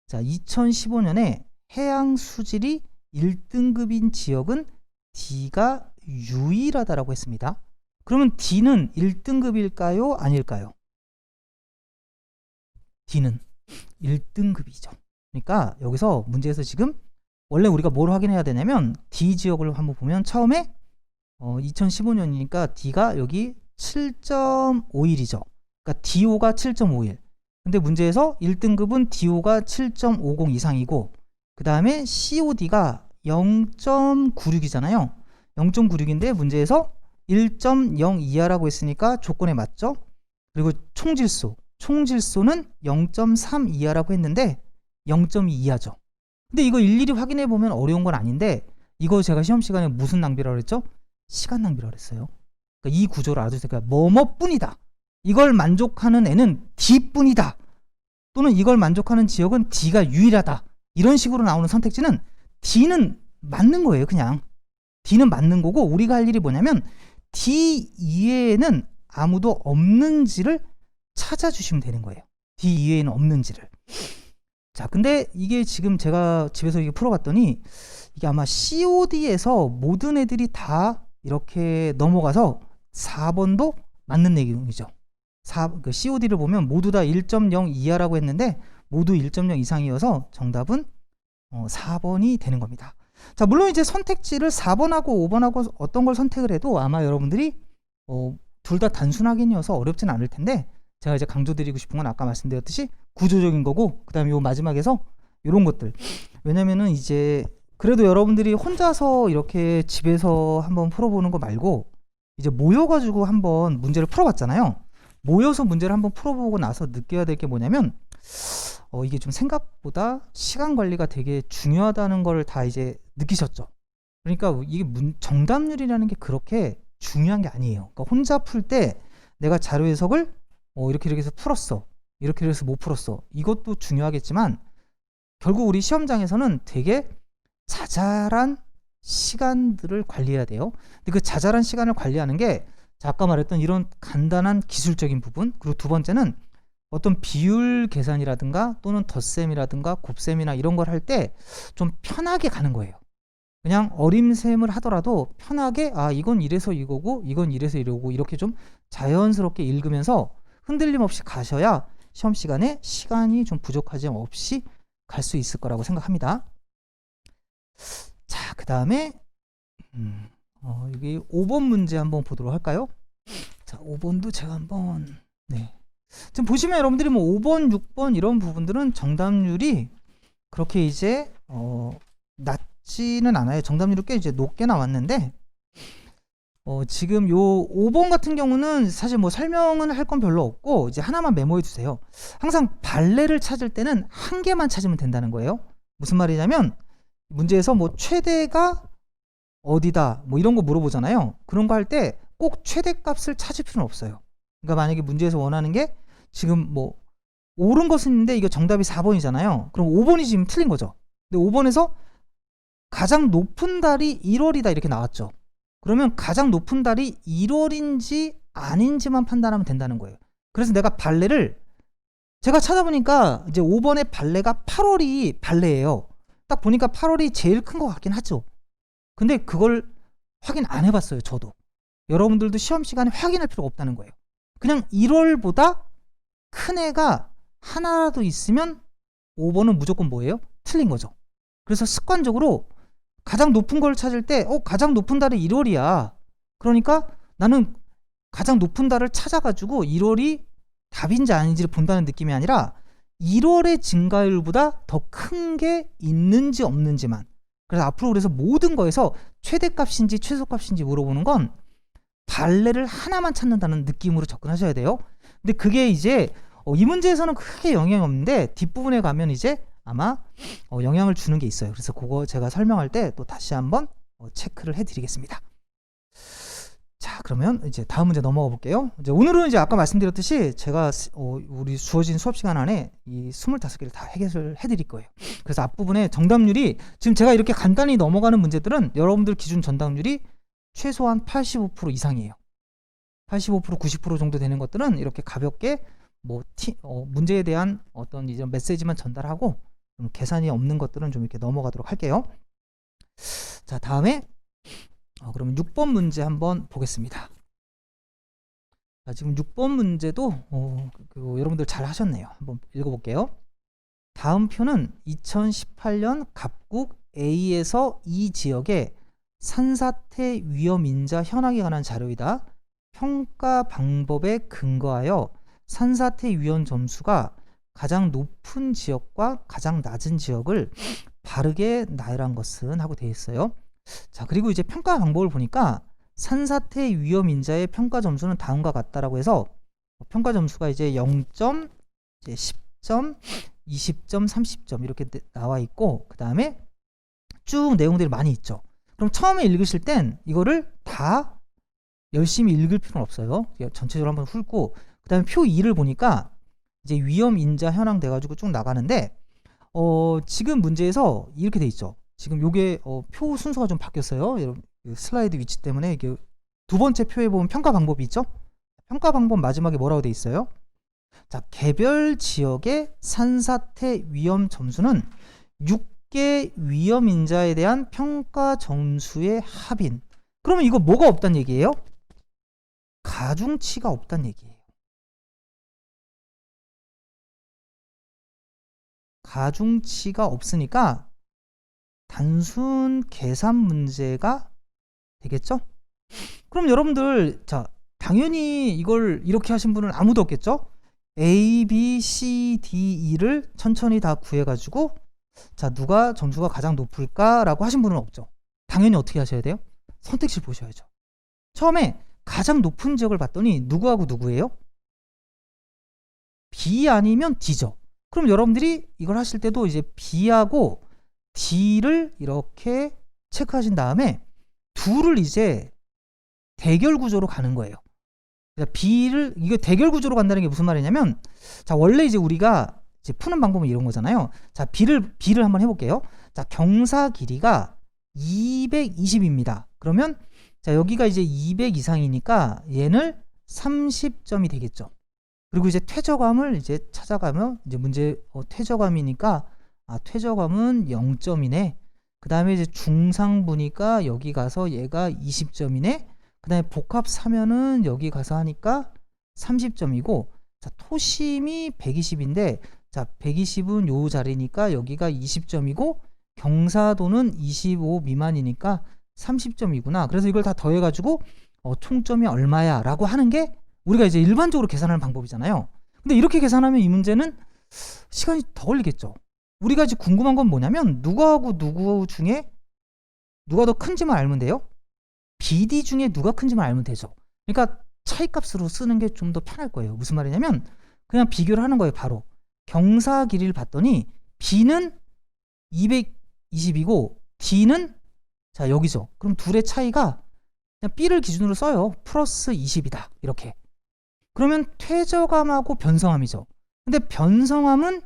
자, 2015년에 해양 수질이 1등급인 지역은 D가 유일하다라고 했습니다. 그러면 D는 1등급일까요? 아닐까요? D는 1등급이죠. 그러니까 여기서 문제에서 지금 원래 우리가 뭘 확인해야 되냐면 D 지역을 한번 보면 처음에 2015년이니까 D가 여기 7.51이죠. 그러니까 DO가 7.51. 근데 문제에서 1등급은 DO가 7.50 이상이고 그 다음에 COD가 0.96이잖아요. 0.96인데 문제에서 1.0 이하라고 했으니까 조건에 맞죠? 그리고 총질소는 0.3 이하라고 했는데 0.2 이하죠. 근데 이거 일일이 확인해 보면 어려운 건 아닌데 이거 제가 시험 시간에 무슨 낭비라고 했죠? 시간 낭비라고 했어요. 그러니까 이 구조를 알아주세요. 그러니까 뭐뭐뿐이다. 이걸 만족하는 애는 D뿐이다. 또는 이걸 만족하는 지역은 D가 유일하다. 이런 식으로 나오는 선택지는 D는 맞는 거예요. 그냥 D는 맞는 거고 우리가 할 일이 뭐냐면 D 이외에는 아무도 없는지를 찾아주시면 되는 거예요. D 이외에는 없는지를. 자, 근데 이게 지금 제가 집에서 이게 풀어봤더니 이게 아마 COD에서 모든 애들이 다 이렇게 넘어가서 4번도 맞는 내용이죠. 그 COD를 보면 모두 다 1.0 이하라고 했는데 모두 1.0 이상이어서 정답은 4번이 되는 겁니다. 자, 물론 이제 선택지를 4번하고 5번하고 어떤 걸 선택을 해도 아마 여러분들이 둘 다 단순하긴이어서 어렵진 않을 텐데, 제가 이제 강조드리고 싶은 건 아까 말씀드렸듯이 구조적인 거고, 그 다음에 요 마지막에서 이런 것들. 왜냐면은 이제 그래도 여러분들이 혼자서 이렇게 집에서 한번 풀어보는 거 말고 이제 모여가지고 한번 문제를 풀어봤잖아요. 모여서 문제를 한번 풀어보고 나서 느껴야 될 게 뭐냐면 이게 좀 생각보다 시간 관리가 되게 중요하다는 걸 다 이제 느끼셨죠. 그러니까 이게 정답률이라는 게 그렇게 중요한 게 아니에요. 그러니까 혼자 풀 때 내가 자료 해석을 이렇게 해서 풀었어, 이렇게 해서 못 풀었어, 이것도 중요하겠지만 결국 우리 시험장에서는 되게 자잘한 시간들을 관리해야 돼요. 근데 그 자잘한 시간을 관리하는 게 아까 말했던 이런 간단한 기술적인 부분, 그리고 두 번째는 어떤 비율 계산이라든가 또는 덧셈이라든가 곱셈이나 이런 걸 할 때 좀 편하게 가는 거예요. 그냥 어림셈을 하더라도 편하게 이건 이래서 이거고 이건 이래서 이러고 이렇게 좀 자연스럽게 읽으면서 흔들림 없이 가셔야 시험 시간에 시간이 좀 부족하지 없이 갈 수 있을 거라고 생각합니다. 자, 그 다음에 여기 5번 문제 한번 보도록 할까요? 자, 5번도 제가 한번 지금 보시면 여러분들이 뭐 5번, 6번 이런 부분들은 정답률이 그렇게 이제 낮지는 않아요. 정답률이 꽤 이제 높게 나왔는데 지금 요 5번 같은 경우는 사실 뭐 설명은 할 건 별로 없고 이제 하나만 메모해 주세요. 항상 발레를 찾을 때는 한 개만 찾으면 된다는 거예요. 무슨 말이냐면 문제에서 뭐 최대가 어디다 뭐 이런 거 물어보잖아요. 그런 거 할 때 꼭 최대값을 찾을 필요는 없어요. 그러니까 만약에 문제에서 원하는 게 지금 뭐 옳은 것은 있는데 이거 정답이 4번이잖아요. 그럼 5번이 지금 틀린 거죠. 근데 5번에서 가장 높은 달이 1월이다 이렇게 나왔죠. 그러면 가장 높은 달이 1월인지 아닌지만 판단하면 된다는 거예요. 그래서 내가 발레를 제가 찾아보니까 이제 5번의 발레가 8월이 발레예요. 딱 보니까 8월이 제일 큰 것 같긴 하죠. 근데 그걸 확인 안 해봤어요. 저도. 여러분들도 시험 시간에 확인할 필요가 없다는 거예요. 그냥 1월보다 큰 애가 하나라도 있으면 5번은 무조건 뭐예요? 틀린 거죠. 그래서 습관적으로 가장 높은 걸 찾을 때 가장 높은 달이 1월이야. 그러니까 나는 가장 높은 달을 찾아가지고 1월이 답인지 아닌지를 본다는 느낌이 아니라 1월의 증가율보다 더 큰 게 있는지 없는지만. 그래서 앞으로 그래서 모든 거에서 최대값인지 최소값인지 물어보는 건 발레를 하나만 찾는다는 느낌으로 접근하셔야 돼요. 근데 그게 이제 이 문제에서는 크게 영향이 없는데 뒷부분에 가면 이제 아마 영향을 주는 게 있어요. 그래서 그거 제가 설명할 때 또 다시 한번 체크를 해드리겠습니다. 자, 그러면 이제 다음 문제 넘어가 볼게요. 이제 오늘은 이제 아까 말씀드렸듯이 제가 우리 주어진 수업 시간 안에 이 25개를 다 해결을 해드릴 거예요. 그래서 앞부분에 정답률이 지금 제가 이렇게 간단히 넘어가는 문제들은 여러분들 기준 정답률이 최소한 85% 이상이에요. 85%, 90% 정도 되는 것들은 이렇게 가볍게 문제에 대한 어떤 이제 메시지만 전달하고 계산이 없는 것들은 좀 이렇게 넘어가도록 할게요. 자, 다음에 그러면 6번 문제 한번 보겠습니다. 자, 지금 6번 문제도 여러분들 잘 하셨네요. 한번 읽어볼게요. 다음 표는 2018년 갑국 A에서 이 지역의 산사태 위험 인자 현황에 관한 자료이다. 평가 방법에 근거하여 산사태 위험 점수가 가장 높은 지역과 가장 낮은 지역을 바르게 나열한 것은 하고 되어 있어요. 자, 그리고 이제 평가 방법을 보니까 산사태 위험 인자의 평가 점수는 다음과 같다라고 해서 평가 점수가 이제 0점, 이제 10점, 20점, 30점 이렇게 나와 있고, 그 다음에 쭉 내용들이 많이 있죠. 그럼 처음에 읽으실 땐 이거를 다 열심히 읽을 필요는 없어요. 전체적으로 한번 훑고, 그 다음에 표 2를 보니까 이제 위험 인자 현황 돼가지고 쭉 나가는데 지금 문제에서 이렇게 돼 있죠. 지금 요게 표 순서가 좀 바뀌었어요. 여러분 슬라이드 위치 때문에 이게 두 번째 표에 보면 평가 방법이 있죠. 평가 방법 마지막에 뭐라고 돼 있어요? 자, 개별 지역의 산사태 위험 점수는 6개 위험 인자에 대한 평가 점수의 합인. 그러면 이거 뭐가 없단 얘기예요? 가중치가 없단 얘기예요. 가중치가 없으니까 단순 계산 문제가 되겠죠? 그럼 여러분들, 자, 당연히 이걸 이렇게 하신 분은 아무도 없겠죠? A, B, C, D, E를 천천히 다 구해가지고, 자, 누가 점수가 가장 높을까라고 하신 분은 없죠. 당연히 어떻게 하셔야 돼요? 선택지 보셔야죠. 처음에 가장 높은 지역을 봤더니 누구하고 누구예요? B 아니면 D죠. 그럼 여러분들이 이걸 하실 때도 이제 B하고 D를 이렇게 체크하신 다음에 둘을 이제 대결 구조로 가는 거예요. B를, 이게 대결 구조로 간다는 게 무슨 말이냐면, 자, 원래 이제 우리가 이제 푸는 방법은 이런 거잖아요. 자, B를 한번 해볼게요. 자, 경사 길이가 220입니다. 그러면, 자, 여기가 이제 200 이상이니까 얘는 30점이 되겠죠. 그리고 이제 퇴저감을 이제 찾아가면, 이제 문제, 퇴저감이니까, 아, 퇴저감은 0점이네. 그 다음에 이제 중상부니까 여기 가서 얘가 20점이네. 그 다음에 복합 사면은 여기 가서 하니까 30점이고, 자, 토심이 120인데, 자, 120은 요 자리니까 여기가 20점이고, 경사도는 25 미만이니까 30점이구나. 그래서 이걸 다 더해가지고, 총점이 얼마야? 라고 하는 게 우리가 이제 일반적으로 계산하는 방법이잖아요. 근데 이렇게 계산하면 이 문제는 시간이 더 걸리겠죠. 우리가 지금 궁금한 건 뭐냐면, 누구하고 누구 중에 누가 더 큰지만 알면 돼요. BD 중에 누가 큰지만 알면 되죠. 그러니까 차이값으로 쓰는 게 좀 더 편할 거예요. 무슨 말이냐면 그냥 비교를 하는 거예요. 바로 경사 길이를 봤더니 B는 220이고 D는, 자, 여기죠. 그럼 둘의 차이가 그냥 B를 기준으로 써요. 플러스 20이다. 이렇게. 그러면 퇴저감하고 변성함이죠. 근데 변성함은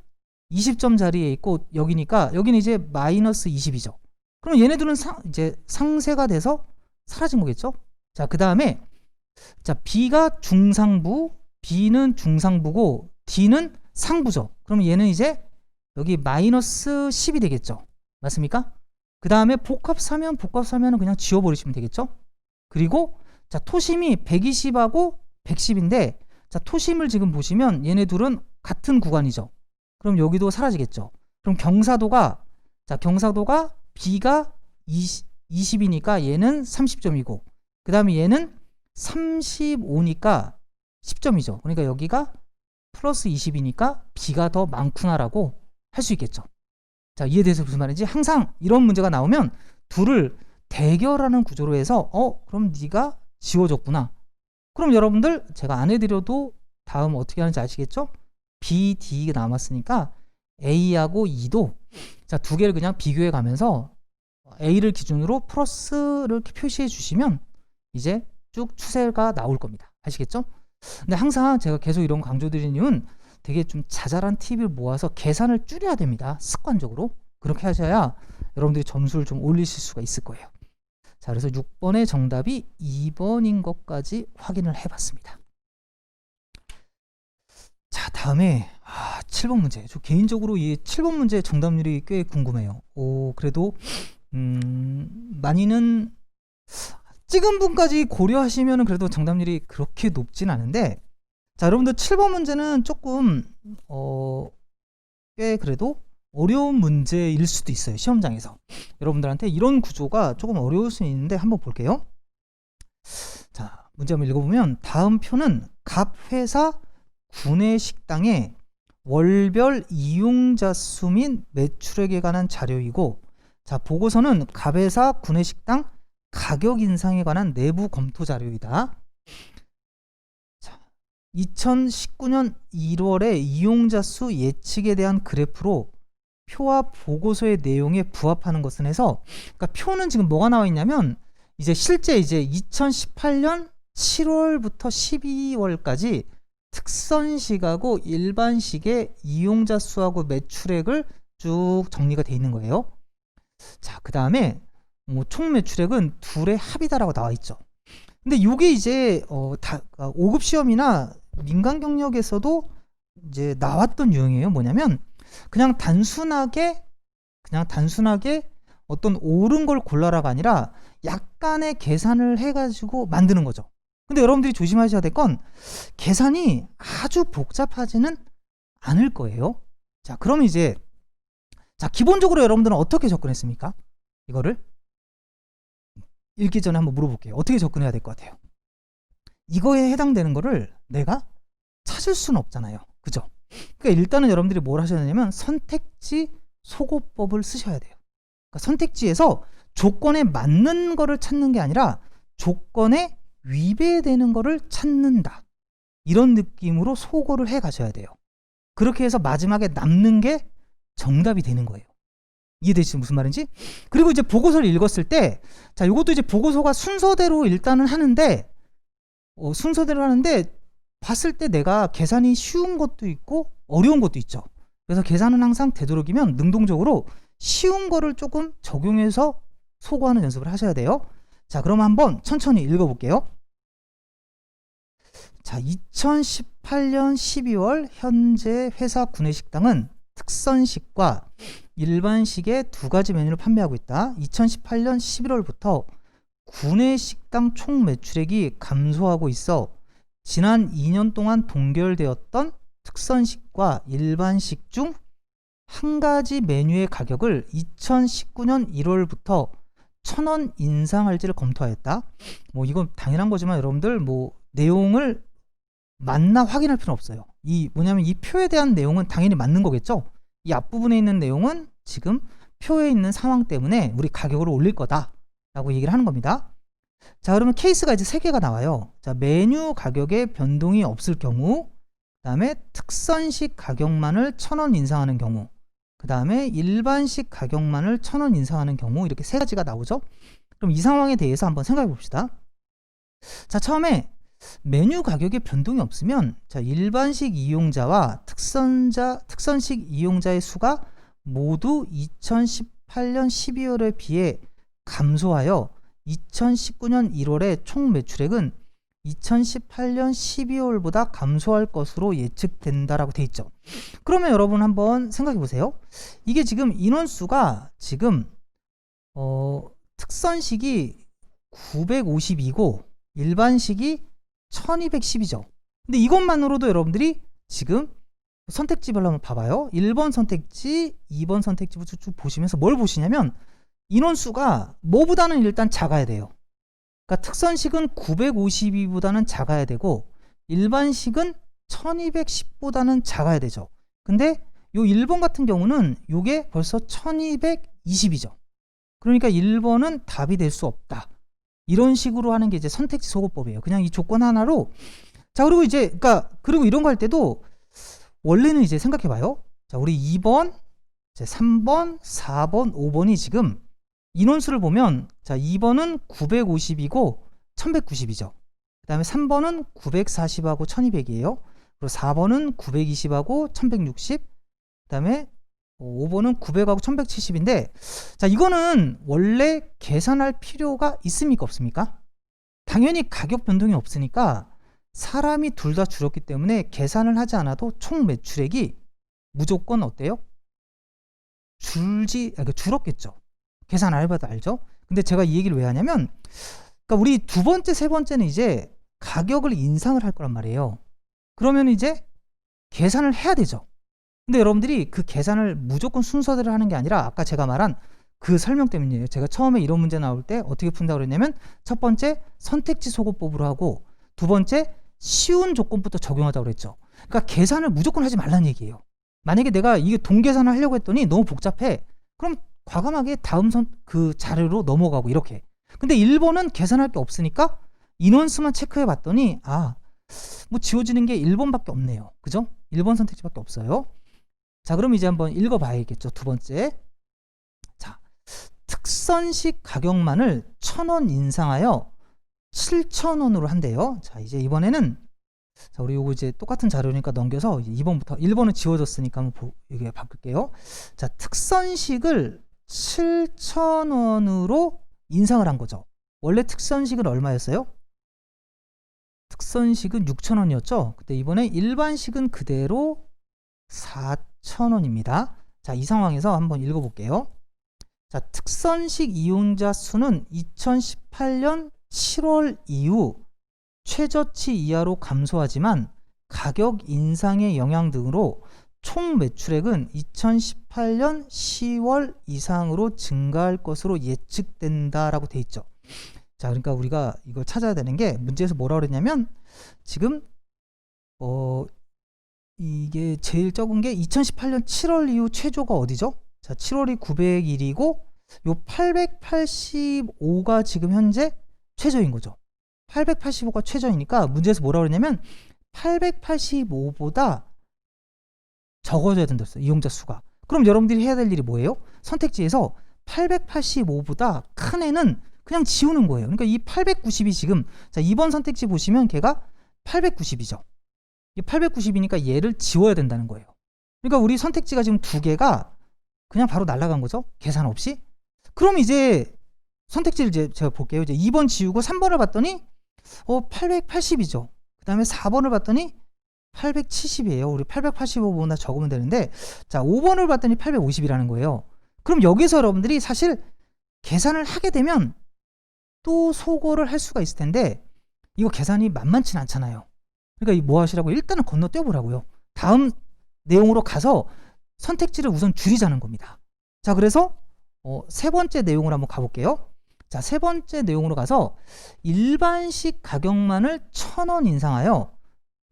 20점 자리에 있고 여기니까 여기는 이제 마이너스 20이죠. 그럼 얘네들은 이제 상쇄가 돼서 사라진 거겠죠? 자, 그 다음에, 자, B가 중상부, B는 중상부고, D는 상부죠. 그럼 얘는 이제 여기 마이너스 10이 되겠죠? 맞습니까? 그 다음에 복합 사면은 그냥 지워버리시면 되겠죠? 그리고, 자, 토심이 120하고 110인데, 자, 토심을 지금 보시면 얘네 둘은 같은 구간이죠. 그럼 여기도 사라지겠죠? 그럼 경사도가, 자, 경사도가 B가 20이니까 얘는 30점이고, 그 다음에 얘는 35니까 10점이죠. 그러니까 여기가 플러스 20이니까 B가 더 많구나라고 할 수 있겠죠. 자, 이해돼서 무슨 말인지, 항상 이런 문제가 나오면 둘을 대결하는 구조로 해서 그럼 네가 지워졌구나. 그럼 여러분들 제가 안 해드려도 다음 어떻게 하는지 아시겠죠? B, D가 남았으니까 A하고 E도, 자, 두 개를 그냥 비교해 가면서 A를 기준으로 플러스를 이렇게 표시해 주시면 이제 쭉 추세가 나올 겁니다. 아시겠죠? 근데 항상 제가 계속 이런 강조드리는 이유는 되게 좀 자잘한 팁을 모아서 계산을 줄여야 됩니다. 습관적으로. 그렇게 하셔야 여러분들이 점수를 좀 올리실 수가 있을 거예요. 자, 그래서 6번의 정답이 2번인 것까지 확인을 해봤습니다. 자, 다음에 7번 문제. 저 개인적으로 이 7번 문제 정답률이 꽤 궁금해요. 그래도 많이는 찍은 분까지 고려하시면 그래도 정답률이 그렇게 높진 않은데, 자, 여러분들 7번 문제는 조금 꽤 그래도 어려운 문제일 수도 있어요. 시험장에서 여러분들한테 이런 구조가 조금 어려울 수 있는데 한번 볼게요. 자, 문제 한번 읽어보면, 다음 표는 각 회사 구내식당의 월별 이용자 수 및 매출액에 관한 자료이고, 자, 보고서는 갑회사 구내식당 가격 인상에 관한 내부 검토 자료이다. 자, 2019년 1월에 이용자 수 예측에 대한 그래프로 표와 보고서의 내용에 부합하는 것은 해서, 그러니까 표는 지금 뭐가 나와 있냐면 이제 실제 이제 2018년 7월부터 12월까지 특선식하고 일반식의 이용자 수하고 매출액을 쭉 정리가 돼 있는 거예요. 자, 그 다음에 총 매출액은 둘의 합이다라고 나와 있죠. 근데 이게 이제 5급 시험이나 민간 경력에서도 이제 나왔던 유형이에요. 뭐냐면 그냥 단순하게 어떤 옳은 걸 골라라가 아니라 약간의 계산을 해가지고 만드는 거죠. 근데 여러분들이 조심하셔야 될 건 계산이 아주 복잡하지는 않을 거예요. 자, 그럼 이제 기본적으로 여러분들은 어떻게 접근했습니까? 이거를 읽기 전에 한번 물어볼게요. 어떻게 접근해야 될 것 같아요? 이거에 해당되는 거를 내가 찾을 수는 없잖아요. 그죠? 그러니까 일단은 여러분들이 뭘 하셔야 되냐면 선택지 소거법을 쓰셔야 돼요. 그러니까 선택지에서 조건에 맞는 거를 찾는 게 아니라 조건에 위배되는 거를 찾는다. 이런 느낌으로 소거를 해 가셔야 돼요. 그렇게 해서 마지막에 남는 게 정답이 되는 거예요. 이해되시죠? 무슨 말인지? 그리고 이제 보고서를 읽었을 때, 자, 이것도 이제 보고서가 순서대로 일단은 하는데, 봤을 때 내가 계산이 쉬운 것도 있고 어려운 것도 있죠. 그래서 계산은 항상 되도록이면 능동적으로 쉬운 거를 조금 적용해서 소거하는 연습을 하셔야 돼요. 자, 그럼 한번 천천히 읽어볼게요. 자, 2018년 12월 현재 회사 구내식당은 특선식과 일반식의 두 가지 메뉴를 판매하고 있다. 2018년 11월부터 구내식당 총 매출액이 감소하고 있어 지난 2년 동안 동결되었던 특선식과 일반식 중 한 가지 메뉴의 가격을 2019년 1월부터 1,000원 인상할지를 검토하였다. 뭐 이건 당연한 거지만 여러분들 뭐 내용을 맞나 확인할 필요는 없어요. 뭐냐면 이 표에 대한 내용은 당연히 맞는 거겠죠. 이 앞부분에 있는 내용은 지금 표에 있는 상황 때문에 우리 가격을 올릴 거다 라고 얘기를 하는 겁니다. 자, 그러면 케이스가 이제 3개가 나와요. 자, 메뉴 가격에 변동이 없을 경우, 그 다음에 특선식 가격만을 1,000원 인상하는 경우, 그 다음에 일반식 가격만을 1,000원 인상하는 경우, 이렇게 3가지가 나오죠. 그럼 이 상황에 대해서 한번 생각해 봅시다. 자, 처음에 메뉴 가격에 변동이 없으면, 자, 일반식 이용자와 특선식 이용자의 수가 모두 2018년 12월에 비해 감소하여 2019년 1월에 총 매출액은 2018년 12월보다 감소할 것으로 예측된다라고 돼 있죠. 그러면 여러분 한번 생각해 보세요. 이게 지금 인원수가 지금 특선식이 952고 일반식이 1210이죠. 근데 이것만으로도 여러분들이 지금 선택지별로 한번 봐봐요. 1번 선택지, 2번 선택지부터 쭉 보시면서 뭘 보시냐면 인원수가 뭐보다는 일단 작아야 돼요. 그러니까 특선식은 952보다는 작아야 되고 일반식은 1210보다는 작아야 되죠. 근데 요 1번 같은 경우는 요게 벌써 1220이죠. 그러니까 1번은 답이 될 수 없다. 이런 식으로 하는 게 이제 선택지 소거법이에요. 그냥 이 조건 하나로. 자, 그리고 이제 그리고 이런 거 할 때도 원래는 이제 생각해 봐요. 자, 우리 2번, 이제 3번, 4번, 5번이 지금 인원수를 보면, 자, 2번은 950이고 1190이죠. 그 다음에 3번은 940하고 1200이에요. 그리고 4번은 920하고 1160. 그 다음에 5번은 900하고 1170인데, 자, 이거는 원래 계산할 필요가 있습니까? 없습니까? 당연히 가격 변동이 없으니까 사람이 둘 다 줄었기 때문에 계산을 하지 않아도 총 매출액이 무조건 어때요? 줄었겠죠. 계산 안 해봐도 알죠? 근데 제가 이 얘기를 왜 하냐면, 그러니까 우리 두 번째, 세 번째는 이제 가격을 인상을 할 거란 말이에요. 그러면 이제 계산을 해야 되죠. 근데 여러분들이 그 계산을 무조건 순서대로 하는 게 아니라 아까 제가 말한 그 설명 때문이에요. 제가 처음에 이런 문제 나올 때 어떻게 푼다고 그랬냐면 첫 번째 선택지 소거법으로 하고 두 번째 쉬운 조건부터 적용하자고 그랬죠. 그러니까 계산을 무조건 하지 말라는 얘기예요. 만약에 내가 이게 동계산을 하려고 했더니 너무 복잡해. 그럼 과감하게 다음 그 자료로 넘어가고 이렇게. 근데 1번은 계산할 게 없으니까 인원수만 체크해 봤더니 뭐 지워지는 게 1번밖에 없네요. 그죠? 1번 선택지밖에 없어요. 자, 그럼 이제 한번 읽어봐야겠죠. 두 번째. 자, 특선식 가격만을 1,000원 인상하여 7,000원으로 한대요. 자, 이제 이번에는 자, 우리 요거 이제 똑같은 자료니까 넘겨서 이제 2번부터 1번은 지워졌으니까 한번 여기 바꿀게요. 자, 특선식을 7,000원으로 인상을 한 거죠. 원래 특선식은 얼마였어요? 특선식은 6,000원이었죠. 근데 이번에 일반식은 그대로 4,000원입니다. 자, 이 상황에서 한번 읽어볼게요. 자, 특선식 이용자 수는 2018년 7월 이후 최저치 이하로 감소하지만 가격 인상의 영향 등으로 총 매출액은 2018년 10월 이상으로 증가할 것으로 예측된다라고 돼 있죠. 자, 그러니까 우리가 이걸 찾아야 되는 게 문제에서 뭐라 그랬냐면 지금 이게 제일 적은 게 2018년 7월 이후 최저가 어디죠? 자, 7월이 901이고 요 885가 지금 현재 최저인 거죠. 885가 최저이니까 문제에서 뭐라 그랬냐면 885보다 적어져야 된다 했어요. 이용자 수가. 그럼 여러분들이 해야 될 일이 뭐예요? 선택지에서 885보다 큰 애는 그냥 지우는 거예요. 그러니까 이 890이 지금, 자, 2번 선택지 보시면 걔가 890이죠. 이 890이니까 얘를 지워야 된다는 거예요. 그러니까 우리 선택지가 지금 두 개가 그냥 바로 날아간 거죠. 계산 없이. 그럼 이제 선택지를 이제 제가 볼게요. 이제 2번 지우고 3번을 봤더니 880이죠. 그 다음에 4번을 봤더니 870이에요. 우리 885보다 적으면 되는데, 자, 5번을 봤더니 850이라는 거예요. 그럼 여기서 여러분들이 사실 계산을 하게 되면 또 소거를 할 수가 있을 텐데 이거 계산이 만만치는 않잖아요. 그러니까 뭐 하시라고? 일단은 건너뛰어 보라고요. 다음 내용으로 가서 선택지를 우선 줄이자는 겁니다. 자, 그래서 세 번째 내용으로 한번 가볼게요. 자, 세 번째 내용으로 가서 일반식 가격만을 1,000원 인상하여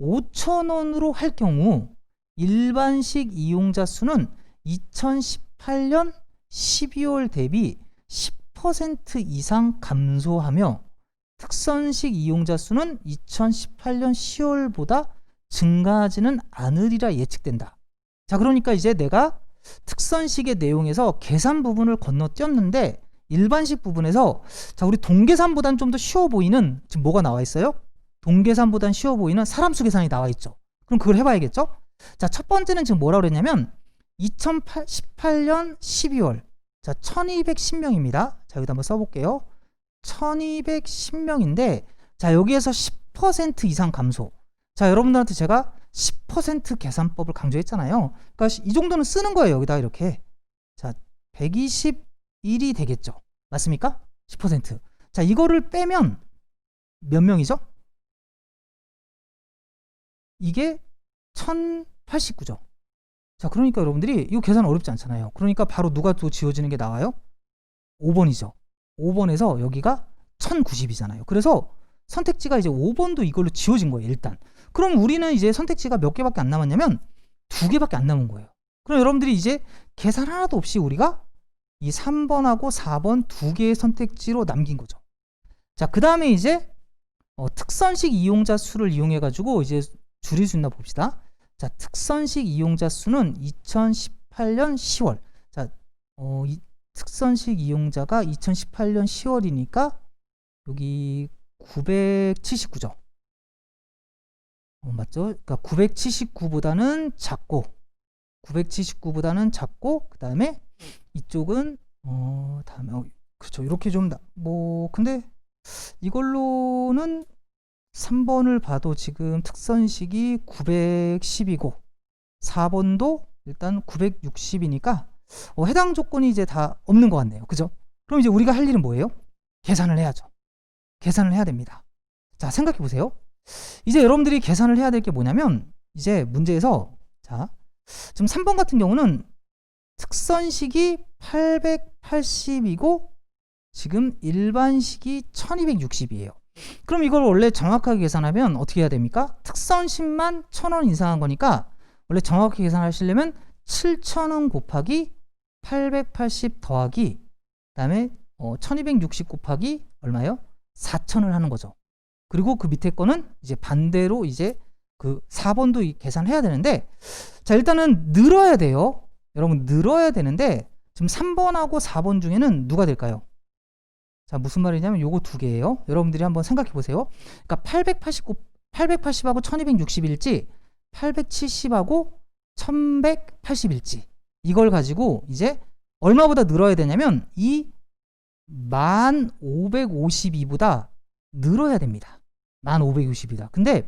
5,000원으로 할 경우 일반식 이용자 수는 2018년 12월 대비 10% 이상 감소하며 특선식 이용자 수는 2018년 10월보다 증가하지는 않으리라 예측된다. 자, 그러니까 이제 내가 특선식의 내용에서 계산 부분을 건너뛰었는데 일반식 부분에서, 자, 우리 동계산보단 좀 더 쉬워 보이는, 지금 뭐가 나와 있어요? 동계산보단 쉬워 보이는 사람수 계산이 나와 있죠. 그럼 그걸 해봐야겠죠? 자, 첫 번째는 지금 뭐라고 그랬냐면 2018년 12월, 자, 1210명입니다. 자, 여기다 한번 써볼게요. 1210명인데, 자, 여기에서 10% 이상 감소. 자, 여러분들한테 제가 10% 계산법을 강조했잖아요. 그러니까 이 정도는 쓰는 거예요. 여기다 이렇게. 자, 121이 되겠죠. 맞습니까? 10%. 자, 이거를 빼면 몇 명이죠? 이게 1089죠. 자, 그러니까 여러분들이 이거 계산 어렵지 않잖아요. 그러니까 바로 누가 또 지워지는 게 나와요? 5번이죠. 5번에서 여기가 1090이잖아요. 그래서 선택지가 이제 5번도 이걸로 지워진 거예요, 일단. 그럼 우리는 이제 선택지가 몇 개밖에 안 남았냐면 2개밖에 안 남은 거예요. 그럼 여러분들이 이제 계산 하나도 없이 우리가 이 3번하고 4번 2개의 선택지로 남긴 거죠. 자, 그 다음에 이제 특선식 이용자 수를 이용해 가지고 이제 줄일 수 있나 봅시다. 자, 특선식 이용자 수는 2018년 10월. 자, 이 특선식 이용자가 2018년 10월이니까 여기 979죠. 맞죠? 그러니까 979보다는 작고, 979보다는 작고, 그 다음에 이쪽은 다음에 그렇죠. 이렇게 좀 근데 이걸로는 3번을 봐도 지금 특선식이 910이고 4번도 일단 960이니까 해당 조건이 이제 다 없는 것 같네요. 그죠? 그럼 이제 우리가 할 일은 뭐예요? 계산을 해야죠. 계산을 해야 됩니다. 자, 생각해 보세요. 이제 여러분들이 계산을 해야 될 게 뭐냐면 이제 문제에서, 자, 지금 3번 같은 경우는 특선식이 880이고 지금 일반식이 1260이에요. 그럼 이걸 원래 정확하게 계산하면 어떻게 해야 됩니까? 특선식만 1,000원 인상한 거니까 원래 정확하게 계산하시려면 7,000원 곱하기 880 더하기 그다음에 1260 곱하기 얼마요? 4,000을 하는 거죠. 그리고 그 밑에 거는 이제 반대로 이제 그 4번도 계산해야 되는데, 자, 일단은 늘어야 돼요. 여러분 늘어야 되는데 지금 3번하고 4번 중에는 누가 될까요? 자, 무슨 말이냐면 요거 두 개예요. 여러분들이 한번 생각해 보세요. 그러니까 880하고 1260일지 870하고 1180일지 이걸 가지고 이제 얼마보다 늘어야 되냐면 이 1552보다 늘어야 됩니다. 1552다. 근데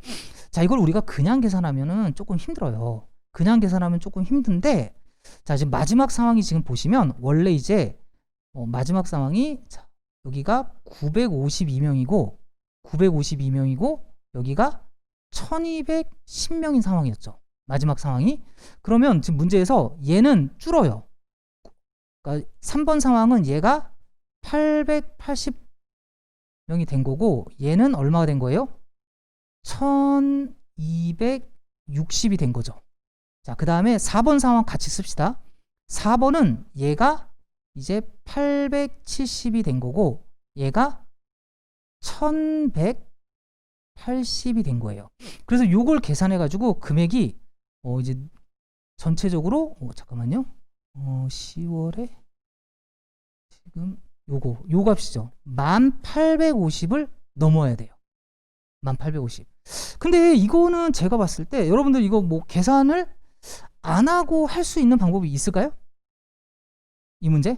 자, 이걸 우리가 그냥 계산하면은 조금 힘들어요. 그냥 계산하면 조금 힘든데, 자, 지금 마지막 상황이 지금 보시면 원래 이제 마지막 상황이, 자, 여기가 952명이고 여기가 1210명인 상황이었죠. 마지막 상황이. 그러면 지금 문제에서 얘는 줄어요. 그러니까 3번 상황은 얘가 880명이 된 거고 얘는 얼마가 된 거예요? 1260이 된 거죠. 자, 그 다음에 4번 상황 같이 씁시다. 4번은 얘가 이제 870이 된 거고 얘가 1180이 된 거예요. 그래서 요걸 계산해 가지고 금액이 이제 전체적으로 잠깐만요. 10월에 지금 요 값이죠. 1850을 넘어야 돼요. 1850. 근데 이거는 제가 봤을 때 여러분들 이거 뭐 계산을 안 하고 할 수 있는 방법이 있을까요? 이 문제?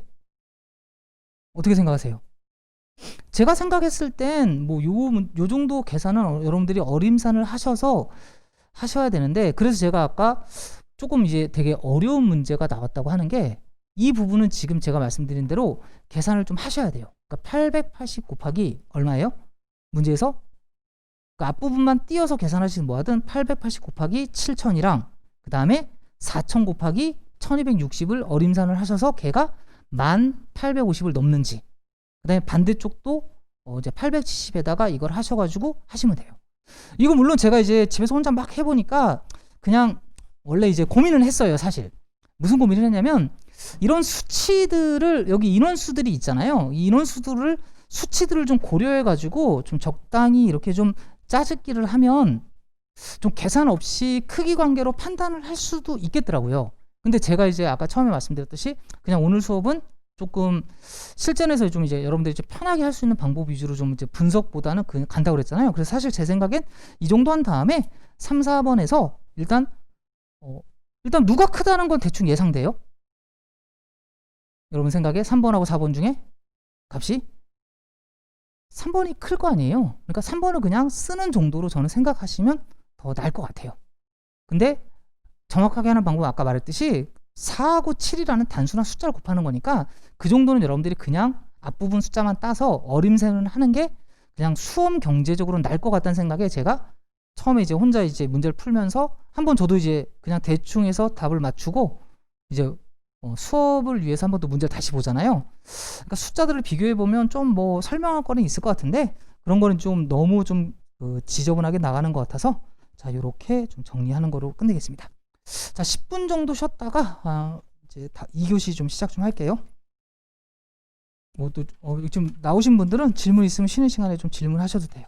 어떻게 생각하세요? 제가 생각했을 땐 뭐 요 정도 계산은 여러분들이 어림산을 하셔서 하셔야 되는데, 그래서 제가 아까 조금 이제 되게 어려운 문제가 나왔다고 하는 게 이 부분은 지금 제가 말씀드린 대로 계산을 좀 하셔야 돼요. 그러니까 880 곱하기 얼마예요? 문제에서 그러니까 앞부분만 띄어서 계산하시든 뭐하든 880 곱하기 7000이랑 그 다음에 4000 곱하기 1260을 어림산을 하셔서 걔가 1850을 넘는지, 그 다음에 반대쪽도 이제 870에다가 이걸 하셔가지고 하시면 돼요. 이거 물론 제가 이제 집에서 혼자 막 해보니까 그냥 원래 이제 고민을 했어요. 사실 무슨 고민을 했냐면 이런 수치들을, 여기 인원수들이 있잖아요. 이 수치들을 좀 고려해가지고 좀 적당히 이렇게 좀 짜집기를 하면 좀 계산 없이 크기 관계로 판단을 할 수도 있겠더라고요. 근데 제가 이제 아까 처음에 말씀드렸듯이 그냥 오늘 수업은 조금 실전에서 좀 이제 여러분들이 이제 편하게 할 수 있는 방법 위주로 좀 이제 분석보다는 그냥 간다고 그랬잖아요. 그래서 사실 제 생각엔 이 정도 한 다음에 3, 4번에서 일단 누가 크다는 건 대충 예상돼요. 여러분 생각에 3번하고 4번 중에 값이 3번이 클 거 아니에요. 그러니까 3번을 그냥 쓰는 정도로 저는 생각하시면 더 나을 것 같아요. 근데 정확하게 하는 방법은 아까 말했듯이 4하고 7이라는 단순한 숫자를 곱하는 거니까 그 정도는 여러분들이 그냥 앞부분 숫자만 따서 어림새는 하는 게 그냥 수험 경제적으로 나을 것 같다는 생각에 제가 처음에 이제 혼자 이제 문제를 풀면서 한번 저도 이제 그냥 대충 해서 답을 맞추고 이제 수업을 위해서 한번 또 문제를 다시 보잖아요. 그러니까 숫자들을 비교해 보면 좀 뭐 설명할 거는 있을 것 같은데 그런 거는 좀 너무 좀 지저분하게 나가는 것 같아서, 자, 요렇게 좀 정리하는 거로 끝내겠습니다. 자, 10분 정도 쉬었다가 이제 2교시 좀 시작 좀 할게요. 또 좀 나오신 분들은 질문 있으면 쉬는 시간에 좀 질문하셔도 돼요.